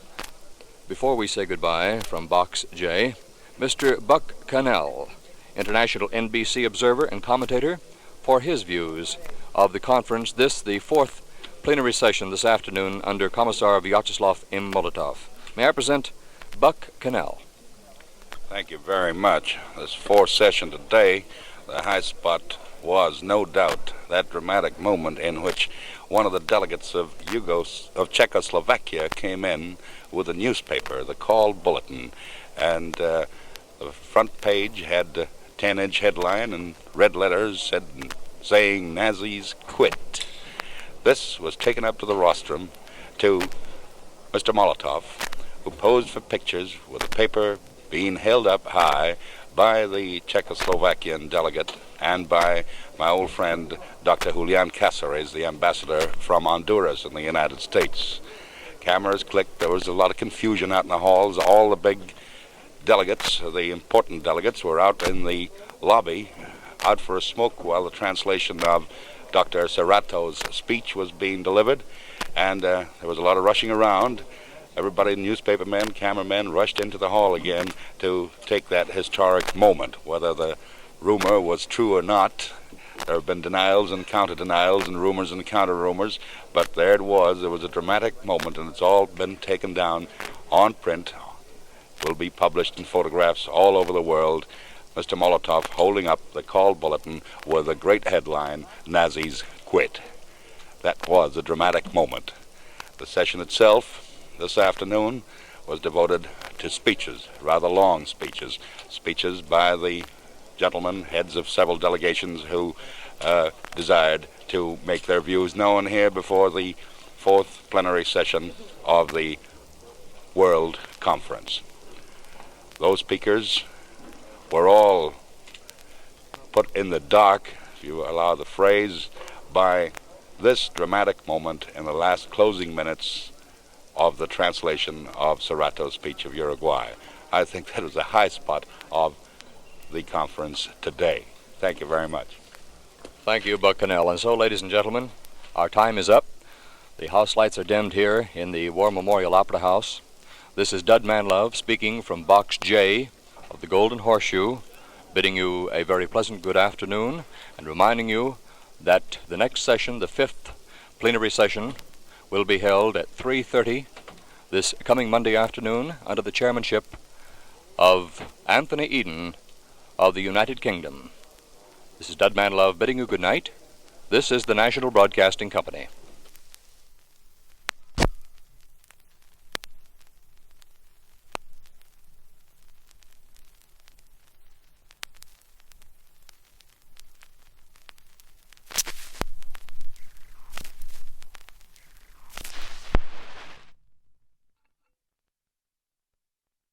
before we say goodbye, from Box J, Mr. Buck Cannell, international NBC observer and commentator, for his views of the conference, the 4th plenary session this afternoon under Commissar Vyacheslav M. Molotov. May I present Buck Cannell? Thank you very much. This 4th session today, the high spot was no doubt that dramatic moment in which one of the delegates of Czechoslovakia came in with a newspaper, the Call Bulletin, and the front page had a 10-inch headline and red letters saying Nazis quit. This was taken up to the rostrum to Mr. Molotov, who posed for pictures with the paper being held up high by the Czechoslovakian delegate and by my old friend Dr. Julian Cáceres, the ambassador from Honduras in the United States. Cameras clicked. There was a lot of confusion out in the halls. All the big delegates, the important delegates, were out in the lobby, out for a smoke while the translation of Dr. Serrato's speech was being delivered, and there was a lot of rushing around. Everybody, newspapermen, cameramen, rushed into the hall again to take that historic moment. Whether the rumor was true or not, there have been denials and counter-denials and rumors and counter-rumors, but there it was. There was a dramatic moment, and it's all been taken down on print, will be published in photographs all over the world. Mr. Molotov holding up the Call Bulletin with a great headline, Nazis quit. That was a dramatic moment. The session itself this afternoon was devoted to speeches, rather long speeches by the gentlemen, heads of several delegations who desired to make their views known here before the 4th plenary session of the World Conference. Those speakers were all put in the dark, if you allow the phrase, by this dramatic moment in the last closing minutes of the translation of Serrato's speech of Uruguay. I think that was the high spot of the conference today. Thank you very much. Thank you, Buck Cannell. And so, ladies and gentlemen, our time is up. The house lights are dimmed here in the War Memorial Opera House. This is Dud Manlove speaking from Box J of the Golden Horseshoe, bidding you a very pleasant good afternoon and reminding you that the next session, the 5th plenary session, will be held at 3:30 this coming Monday afternoon under the chairmanship of Anthony Eden of the United Kingdom. This is Dud Manlove bidding you good night. This is the National Broadcasting Company.